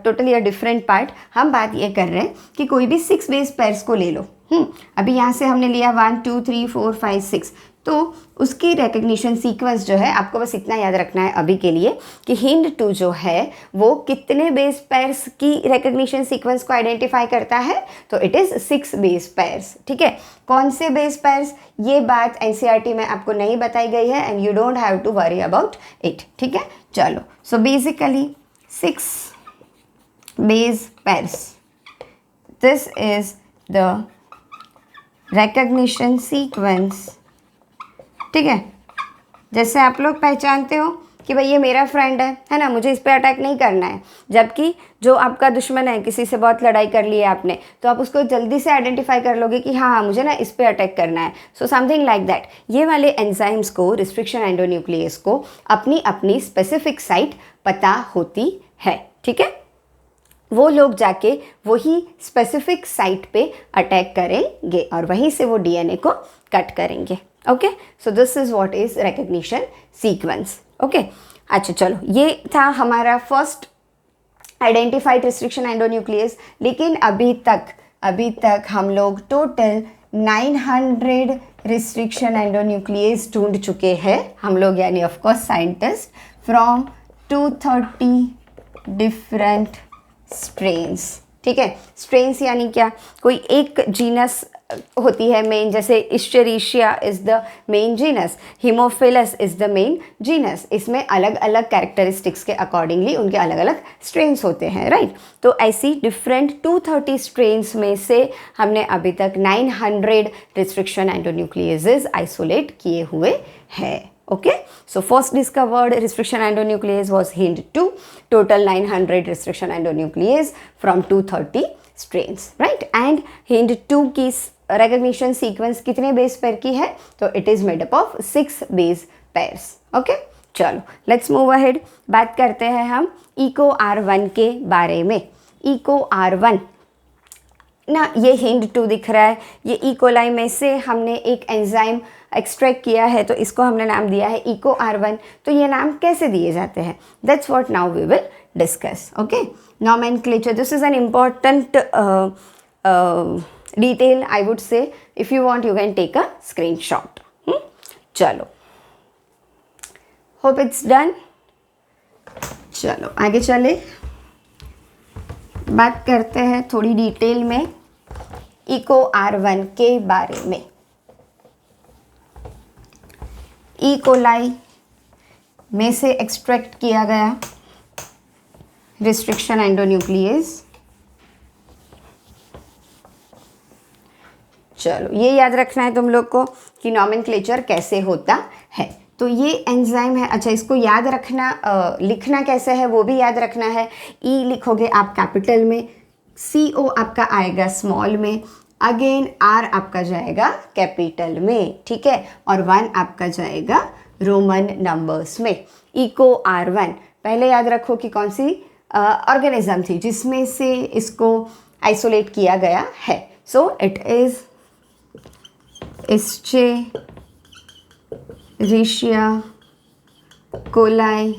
totally a different part. हम बात ये कर रहे हैं कि कोई भी 6 बेस पेयर्स को ले लो। अभी यहाँ से हमने लिया 1 2 3 4 5 6, तो उसकी रिकग्निशन सीक्वेंस जो है, आपको बस इतना याद रखना है अभी के लिए कि HIND2 जो है वो कितने बेस पेयर्स की रिकग्निशन सीक्वेंस को आइडेंटिफाई करता है, तो इट इज़ 6 बेस पेयर्स, ठीक है। कौन से बेस पेयर्स, ये बात NCERT में आपको नहीं बताई गई है and you don't have to worry about it, ठीक है। चलो, so basically 6 base pairs, this is the recognition sequence, ठीक है। जैसे आप लोग पहचानते हो कि भाई ये मेरा फ्रेंड है ना, मुझे इस पर अटैक नहीं करना है, जबकि जो आपका दुश्मन है, किसी से बहुत लड़ाई कर ली है आपने, तो आप उसको जल्दी से आइडेंटिफाई कर लोगे कि हाँ मुझे ना इस पर अटैक करना है। So something like that. ये वाले एंजाइम्स को, रिस्ट्रिक्शन एंडोन्यूक्लियस को अपनी अपनी स्पेसिफिक साइट पता होती है, ठीक है। वो लोग जाके वही स्पेसिफिक साइट पे अटैक करेंगे और वहीं से वो DNA को कट करेंगे। Okay, so this is what is recognition sequence. Okay, अच्छा चलो, ये था हमारा फर्स्ट आइडेंटिफाइड रिस्ट्रिक्शन एंडोन्यूक्लियस। लेकिन अभी तक हम लोग टोटल 900 रिस्ट्रिक्शन एंडोन्यूक्लियस ढूंढ चुके हैं हम लोग, यानी of course scientist, from 230 different strains, ठीक है। स्ट्रेन्स यानी क्या, कोई एक जीनस होती है मेन, जैसे Escherichia is the main genus, Haemophilus is the main genus. इसमें अलग अलग कैरेक्टरिस्टिक्स के अकॉर्डिंगली उनके अलग अलग स्ट्रेन्स होते हैं, राइट। तो ऐसी डिफरेंट 230 स्ट्रेन्स में से हमने अभी तक 900 रिस्ट्रिक्शन एंडोन्यूक्लियसेस आइसोलेट किए हुए हैं। Okay, so first discovered restriction endonuclease was HIND2, total 900 restriction endonuclease from 230 strains, right? And HIND2 की recognition sequence कितने base pair की है, तो it is made up of 6 base pairs. Okay, चलो let's move ahead। बात करते हैं हम EcoR1 के बारे में। EcoR1 ना, ये HIND2 दिख रहा है, ये E. coli में से हमने एक एंजाइम एक्सट्रैक्ट किया है, तो इसको हमने नाम दिया है EcoR1। तो ये नाम कैसे दिए जाते हैं, that's what now we will discuss. Okay, nomenclature, this is an important detail I would say. If you want you can take a screenshot. चलो, होप इट्स डन। चलो आगे चले, बात करते हैं थोड़ी डिटेल में EcoR1 के बारे में। E. coli में से एक्सट्रैक्ट किया गया रिस्ट्रिक्शन एंडोन्यूक्लियस। चलो, ये याद रखना है तुम लोग को कि नॉमेनक्लेचर कैसे होता है। तो ये एंजाइम है, अच्छा इसको याद रखना, लिखना कैसे है वो भी याद रखना है। E लिखोगे आप कैपिटल में, CO आपका आएगा स्मॉल में, अगेन R आपका जाएगा कैपिटल में, ठीक है, और 1 आपका जाएगा रोमन नंबर्स में। EcoR1 पहले याद रखो कि कौन सी ऑर्गेनिज्म थी जिसमें से इसको आइसोलेट किया गया है। So it is Escherichia coli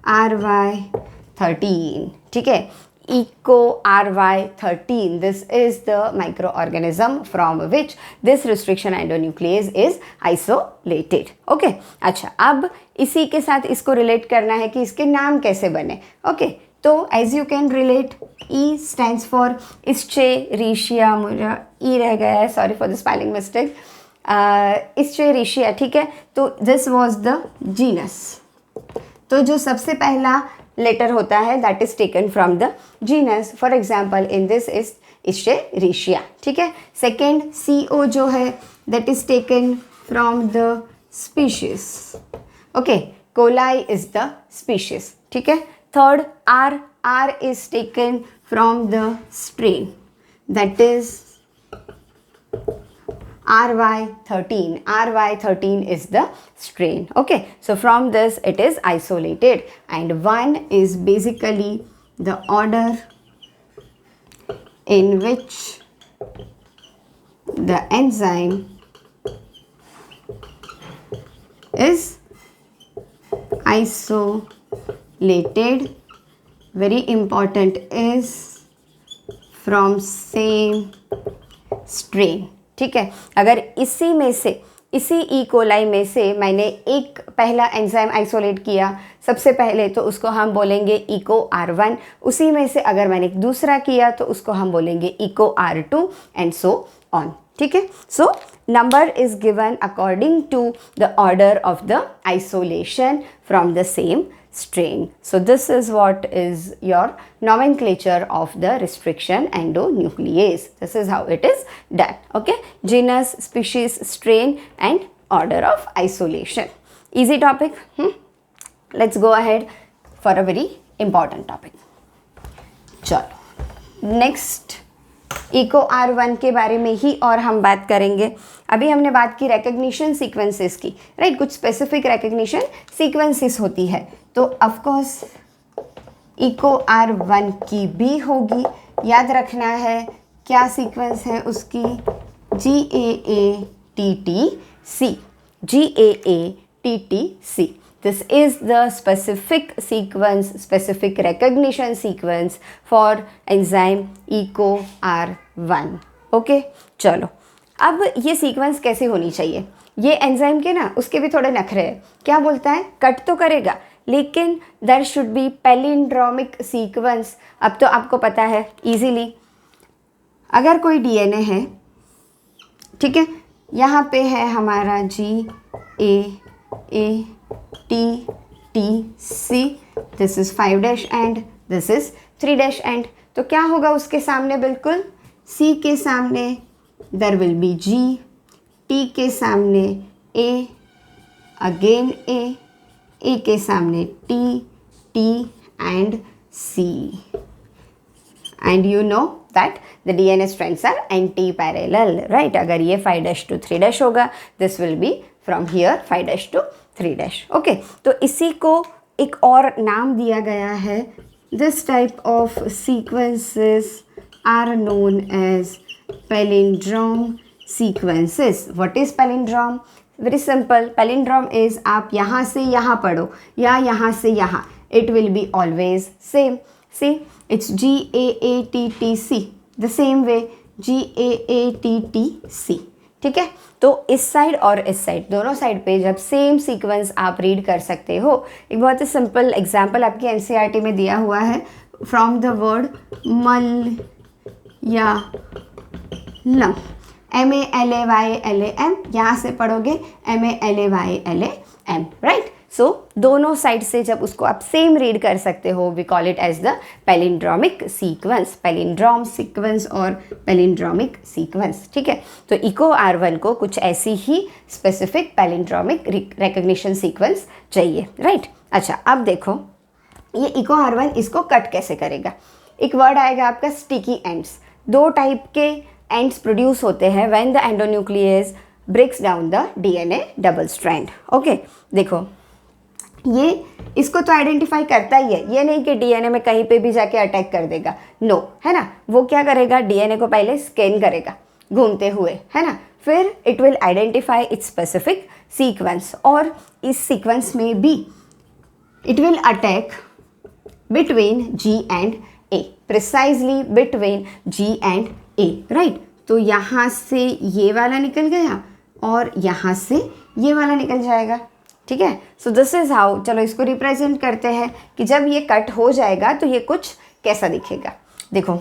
RY13, ठीक है। EcoRY13, this is the microorganism from which this restriction endonuclease is isolated. Okay, अच्छा, अब इसी के साथ इसको रिलेट करना है कि इसके नाम कैसे बने। ओके, तो as you can relate, E stands for Escherichia, मुझे E रह गया है, sorry for the spelling mistake, Escherichia, ठीक है। तो this was the genus, तो जो सबसे पहला लेटर होता है that is taken from the genus. For example in this is Escherichia, ठीक है। सेकेंड CO जो है that is taken from the species. Okay, coli is the species, ठीक है। Third R is taken from the strain that is RY13. RY13 is the strain. Okay, so from this it is isolated, and 1 is basically the order in which the enzyme is isolated, very important, is from same strain. ठीक है, अगर इसी में से, इसी ई coli में से मैंने एक पहला एंजाइम आइसोलेट किया सबसे पहले, तो उसको हम बोलेंगे इको R1। उसी में से अगर मैंने एक दूसरा किया तो उसको हम बोलेंगे eco R2 and so on. ठीक है, सो number is given according to the order of the isolation from the same strain. So this is what is your nomenclature of the restriction endonuclease. This is how it is done. Okay, genus, species, strain and order of isolation. Easy topic. Let's go ahead for a very important topic. चलो next eco R1 के बारे में ही और हम बात करेंगे। अभी हमने बात की रिकग्निशन सीक्वेंसेस की, राइट, कुछ स्पेसिफिक रिकग्निशन सीक्वेंसेस होती है, तो ऑफ कोर्स इको R1 की भी होगी। याद रखना है क्या सीक्वेंस है उसकी, GAATTC, GAATTC। This is the specific sequence, specific recognition sequence for enzyme ECO R1. Okay, चलो अब ये सीक्वेंस कैसे होनी चाहिए। ये एंजाइम के ना उसके भी थोड़े नखरे हैं। क्या बोलता है, कट तो करेगा लेकिन there should be palindromic sequence. अब तो आपको पता है इजीली, अगर कोई डीएनए है, ठीक है, यहाँ पे है हमारा GAATTC, this is 5' end this is 3' end. तो क्या होगा उसके सामने, बिल्कुल C के सामने there will be G, T के सामने A, अगेन A के सामने T and C। And you know that the DNA strands are anti-parallel, right? अगर ये 5' to 3' होगा, this will be from here 5' to 3'. Okay, तो इसी को एक और नाम दिया गया है। This type of sequences are known as palindrome sequences. What is palindrome? Very simple. Palindrome is आप यहाँ से यहाँ पढ़ो या यहाँ से यहाँ, it will be always same. See, it's GAATTC, the same way GAATTC. ठीक है, तो इस साइड और इस साइड दोनों साइड पे जब सेम सीक्वेंस आप रीड कर सकते हो। एक बहुत ही सिंपल एग्जांपल आपकी NCERT में दिया हुआ है, from the word Malayalam, MALAYLAM, यहाँ से पढ़ोगे MALAYLAM, राइट। सो दोनों साइड से जब उसको आप सेम रीड कर सकते हो, we call it as the palindromic sequence, palindrome sequence और पैलिंड्रोमिक सीक्वेंस। ठीक है, तो इको R1 को कुछ ऐसी ही स्पेसिफिक पैलिंड्रोमिक रिकग्निशन सीक्वेंस चाहिए, राइट। अच्छा, अब देखो ये इको R1 इसको कट कैसे करेगा। एक वर्ड आएगा आपका स्टिकी एंड्स। दो टाइप के एंड्स प्रोड्यूस होते हैं when the endonuclease breaks down the DNA double strand. Okay, देखो ये इसको तो आइडेंटिफाई करता ही है, ये नहीं कि DNA में कहीं पे भी जाके अटैक कर देगा, नो, है ना। वो क्या करेगा, DNA को पहले स्कैन करेगा घूमते हुए, है ना, फिर it will identify it's specific sequence, और इस सीक्वेंस में भी it will attack between G and A, precisely between G and A, right. तो यहाँ से ये वाला निकल गया और यहाँ से ये वाला निकल जाएगा। ठीक है, सो दिस इज हाउ। चलो इसको रिप्रेजेंट करते हैं कि जब ये कट हो जाएगा तो ये कुछ कैसा दिखेगा। देखो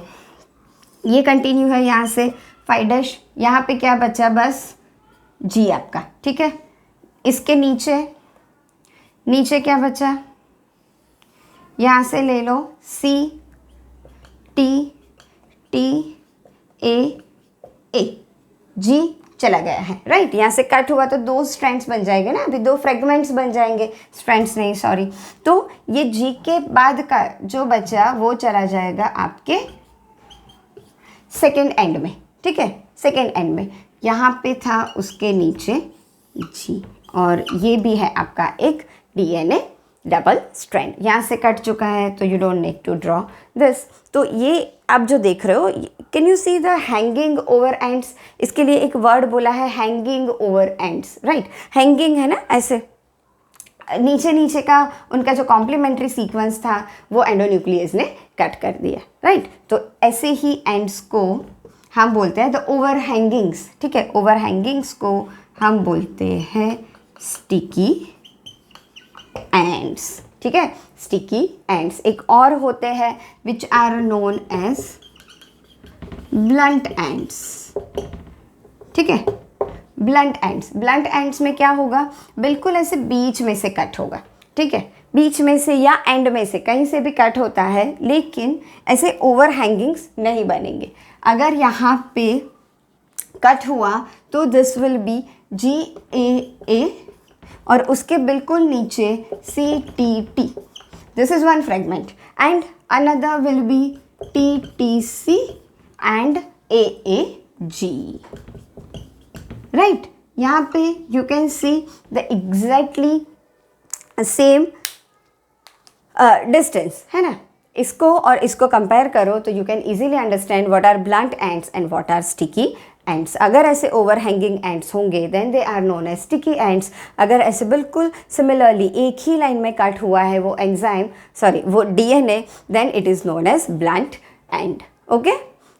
ये कंटिन्यू है यहाँ से 5', यहाँ पे क्या बचा, बस G आपका। ठीक है, इसके नीचे क्या बचा, यहाँ से ले लो C, T A G चला गया है, राइट। यहाँ से कट हुआ तो दो स्ट्रैंड्स बन जाएंगे ना, अभी दो फ्रेगमेंट्स बन जाएंगे, स्ट्रैंड्स नहीं सॉरी। तो ये G के बाद का जो बचा वो चला जाएगा आपके सेकेंड एंड में। ठीक है, सेकेंड एंड में यहाँ पे था उसके नीचे G, और ये भी है आपका एक DNA डबल स्ट्रैंड। यहाँ से कट चुका है तो you don't need to draw this. तो ये आप जो देख रहे हो, can you see the hanging over ends, इसके लिए एक वर्ड बोला है hanging over ends, right. Hanging है ना, ऐसे नीचे नीचे का उनका जो कॉम्प्लीमेंट्री सीक्वेंस था वो एंडोन्यूक्लियस ने कट कर दिया, राइट। तो ऐसे ही एंड्स को हम बोलते हैं द ओवर हैंगिंग्स, ठीक है। ओवर हैंगिंग्स को हम बोलते हैं स्टिकी एंड्स, ठीक है, स्टिकी एंड्स। एक और होते हैं which are known as blunt ends, ठीक है। ब्लंट एंड्स, ब्लंट एंड्स में क्या होगा, बिल्कुल ऐसे बीच में से कट होगा, ठीक है, बीच में से या एंड में से कहीं से भी कट होता है, लेकिन ऐसे ओवर हैंगिंग्स नहीं बनेंगे। अगर यहाँ पे कट हुआ तो दिस विल बी GAA और उसके बिल्कुल नीचे CTT, this is one fragment, and another will be TTC and AAG, right. यहाँ पे you can see the exactly same distance, है ना। इसको और इसको कंपेयर करो तो you can easily understand what are blunt ends and what are sticky ends. अगर ऐसे ओवर हैंगिंग एंड्स होंगे then they are known as sticky ends. अगर ऐसे बिल्कुल सिमिलरली एक ही लाइन में कट हुआ है वो एंजाइम, सॉरी वो DNA, then it is known as blunt end, okay.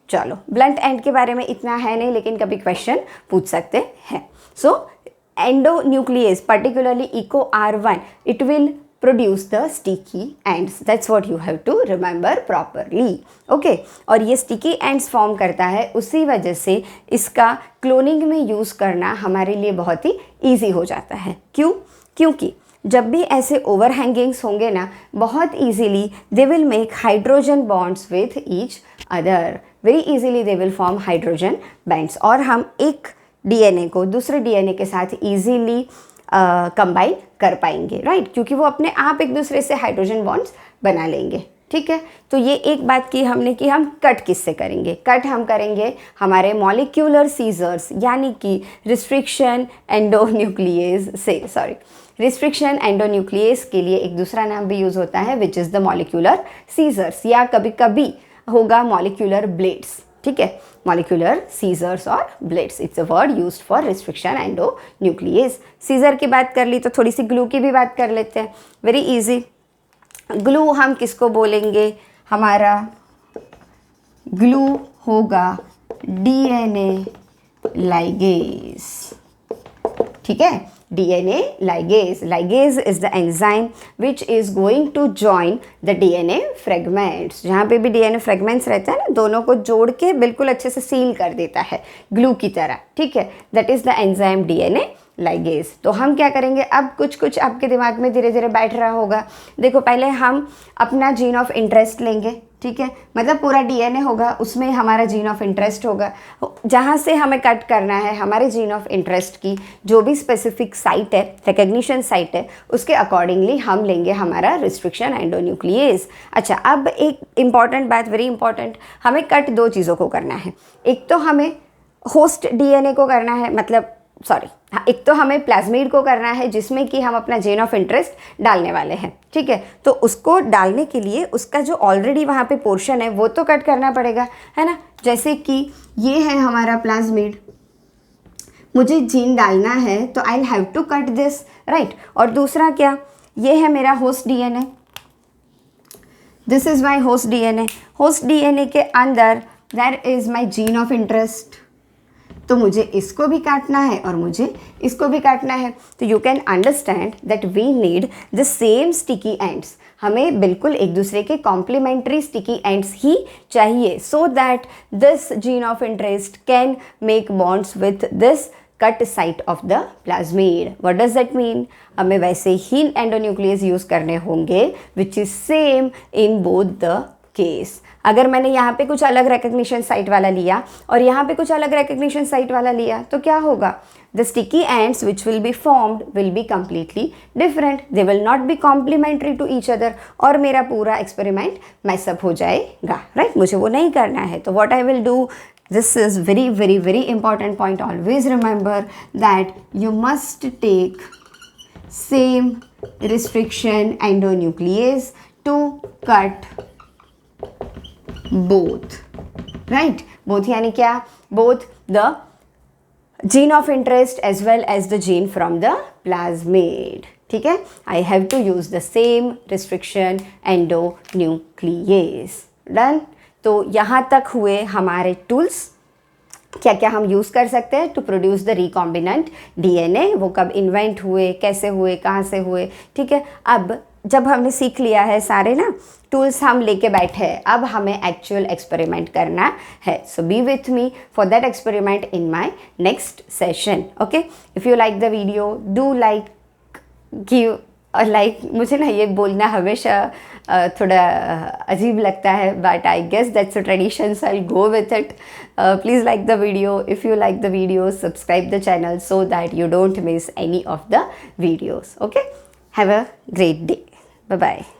चलो, ब्लंट एंड के बारे में इतना है नहीं, लेकिन कभी क्वेश्चन पूछ सकते हैं। सो endonuclease particularly EcoR1 it will produce the sticky ends, that's what you have to remember properly, okay। और ये sticky ends फॉर्म करता है, उसी वजह से इसका क्लोनिंग में यूज़ करना हमारे लिए बहुत ही ईजी हो जाता है। क्यों? क्योंकि जब भी ऐसे ओवर हैंगिंग्स होंगे ना, बहुत easily they will make hydrogen bonds with each other, very easily they will form hydrogen bands, और हम एक DNA को दूसरे DNA के साथ ईजीली कंबाइन कर पाएंगे, राइट, क्योंकि वो अपने आप एक दूसरे से हाइड्रोजन बॉन्ड्स बना लेंगे, ठीक है। तो ये एक बात की हमने कि हम कट किससे करेंगे, कट हम करेंगे हमारे मॉलिक्यूलर सीजर्स यानी कि रिस्ट्रिक्शन एंडोन्यूक्लियस से, सॉरी रिस्ट्रिक्शन एंडोन्यूक्लियस के लिए एक दूसरा नाम भी यूज़ होता है which is the molecular scissors, या कभी कभी होगा मॉलिक्यूलर ब्लेड्स, ठीक है, मॉलिक्यूलर सीजर्स और blades, it's a word used for restriction endonuclease. Scissor की बात कर ली तो थोड़ी सी ग्लू की भी बात कर लेते हैं, वेरी इजी। ग्लू हम किसको बोलेंगे, हमारा ग्लू होगा DNA लाइगेज, ठीक है, DNA ligase. Ligase is the enzyme which is going to join the DNA fragments. जहाँ पे भी DNA fragments रहता है ना, दोनों को जोड़ के बिल्कुल अच्छे से सील कर देता है ग्लू की तरह, ठीक है, that is the enzyme DNA ligase। तो हम क्या करेंगे, अब कुछ कुछ आपके दिमाग में धीरे धीरे बैठ रहा होगा। देखो, पहले हम अपना जीन ऑफ इंटरेस्ट लेंगे, ठीक है, मतलब पूरा DNA होगा, उसमें हमारा जीन ऑफ इंटरेस्ट होगा, जहाँ से हमें कट करना है हमारे जीन ऑफ इंटरेस्ट की जो भी स्पेसिफिक साइट है, रिकग्निशन साइट है, उसके अकॉर्डिंगली हम लेंगे हमारा रिस्ट्रिक्शन एंडोन्यूक्लियस। अच्छा, अब एक इम्पॉर्टेंट बात, वेरी इंपॉर्टेंट, हमें कट दो चीज़ों को करना है। एक तो हमें होस्ट DNA को करना है, मतलब सॉरी हाँ, एक तो हमें प्लाज्मिड को करना है जिसमें कि हम अपना जीन ऑफ इंटरेस्ट डालने वाले हैं, ठीक है। तो उसको डालने के लिए उसका जो ऑलरेडी वहाँ पे पोर्शन है वो तो कट करना पड़ेगा, है ना। जैसे कि ये है हमारा प्लाज्मिड, मुझे जीन डालना है तो I have to cut this, right. और दूसरा क्या, ये है मेरा host DNA, this is my host DNA। Host DNA के अंदर that is my gene of interest, तो मुझे इसको भी काटना है और मुझे इसको भी काटना है। तो you can understand that we need the same sticky ends, हमें बिल्कुल एक दूसरे के कॉम्प्लीमेंट्री स्टिकी एंड्स ही चाहिए, so that this gene of interest can make bonds with this cut site of the plasmid. What does that mean, हमें वैसे ही endonuclease use करने होंगे which is same in both the case. अगर मैंने यहाँ पे कुछ अलग रिकग्निशन साइट वाला लिया और यहाँ पे कुछ अलग रिकग्निशन साइट वाला लिया तो क्या होगा, the sticky ends which will be formed will be completely different, they will not be complementary to each other, और मेरा पूरा एक्सपेरिमेंट मैसअप हो जाएगा, राइट। मुझे वो नहीं करना है, तो what I will do, this is very important point, always remember that you must take same restriction endonuclease to cut both, right? Both यानी क्या? Both the gene of interest as well as the gene from the plasmid. ठीक है? I have to use the same restriction endonuclease. Done? तो यहाँ तक हुए हमारे tools. क्या क्या हम यूज़ कर सकते हैं to produce the recombinant DNA. वो कब इन्वेंट हुए, कैसे हुए, कहाँ से हुए. ठीक है, अब जब हमने सीख लिया है सारे ना टूल्स हम लेके बैठे हैं, अब हमें एक्चुअल एक्सपेरिमेंट करना है. So be with me for that experiment in my next session. Okay, if you like the video do like, give or like. मुझे ना ये बोलना हमेशा थोड़ा अजीब लगता है, but I guess that's a tradition, so I go with it. Please like the video. If you like the video, subscribe the channel so that you don't miss any of the videos. Okay, have a great day. Bye bye.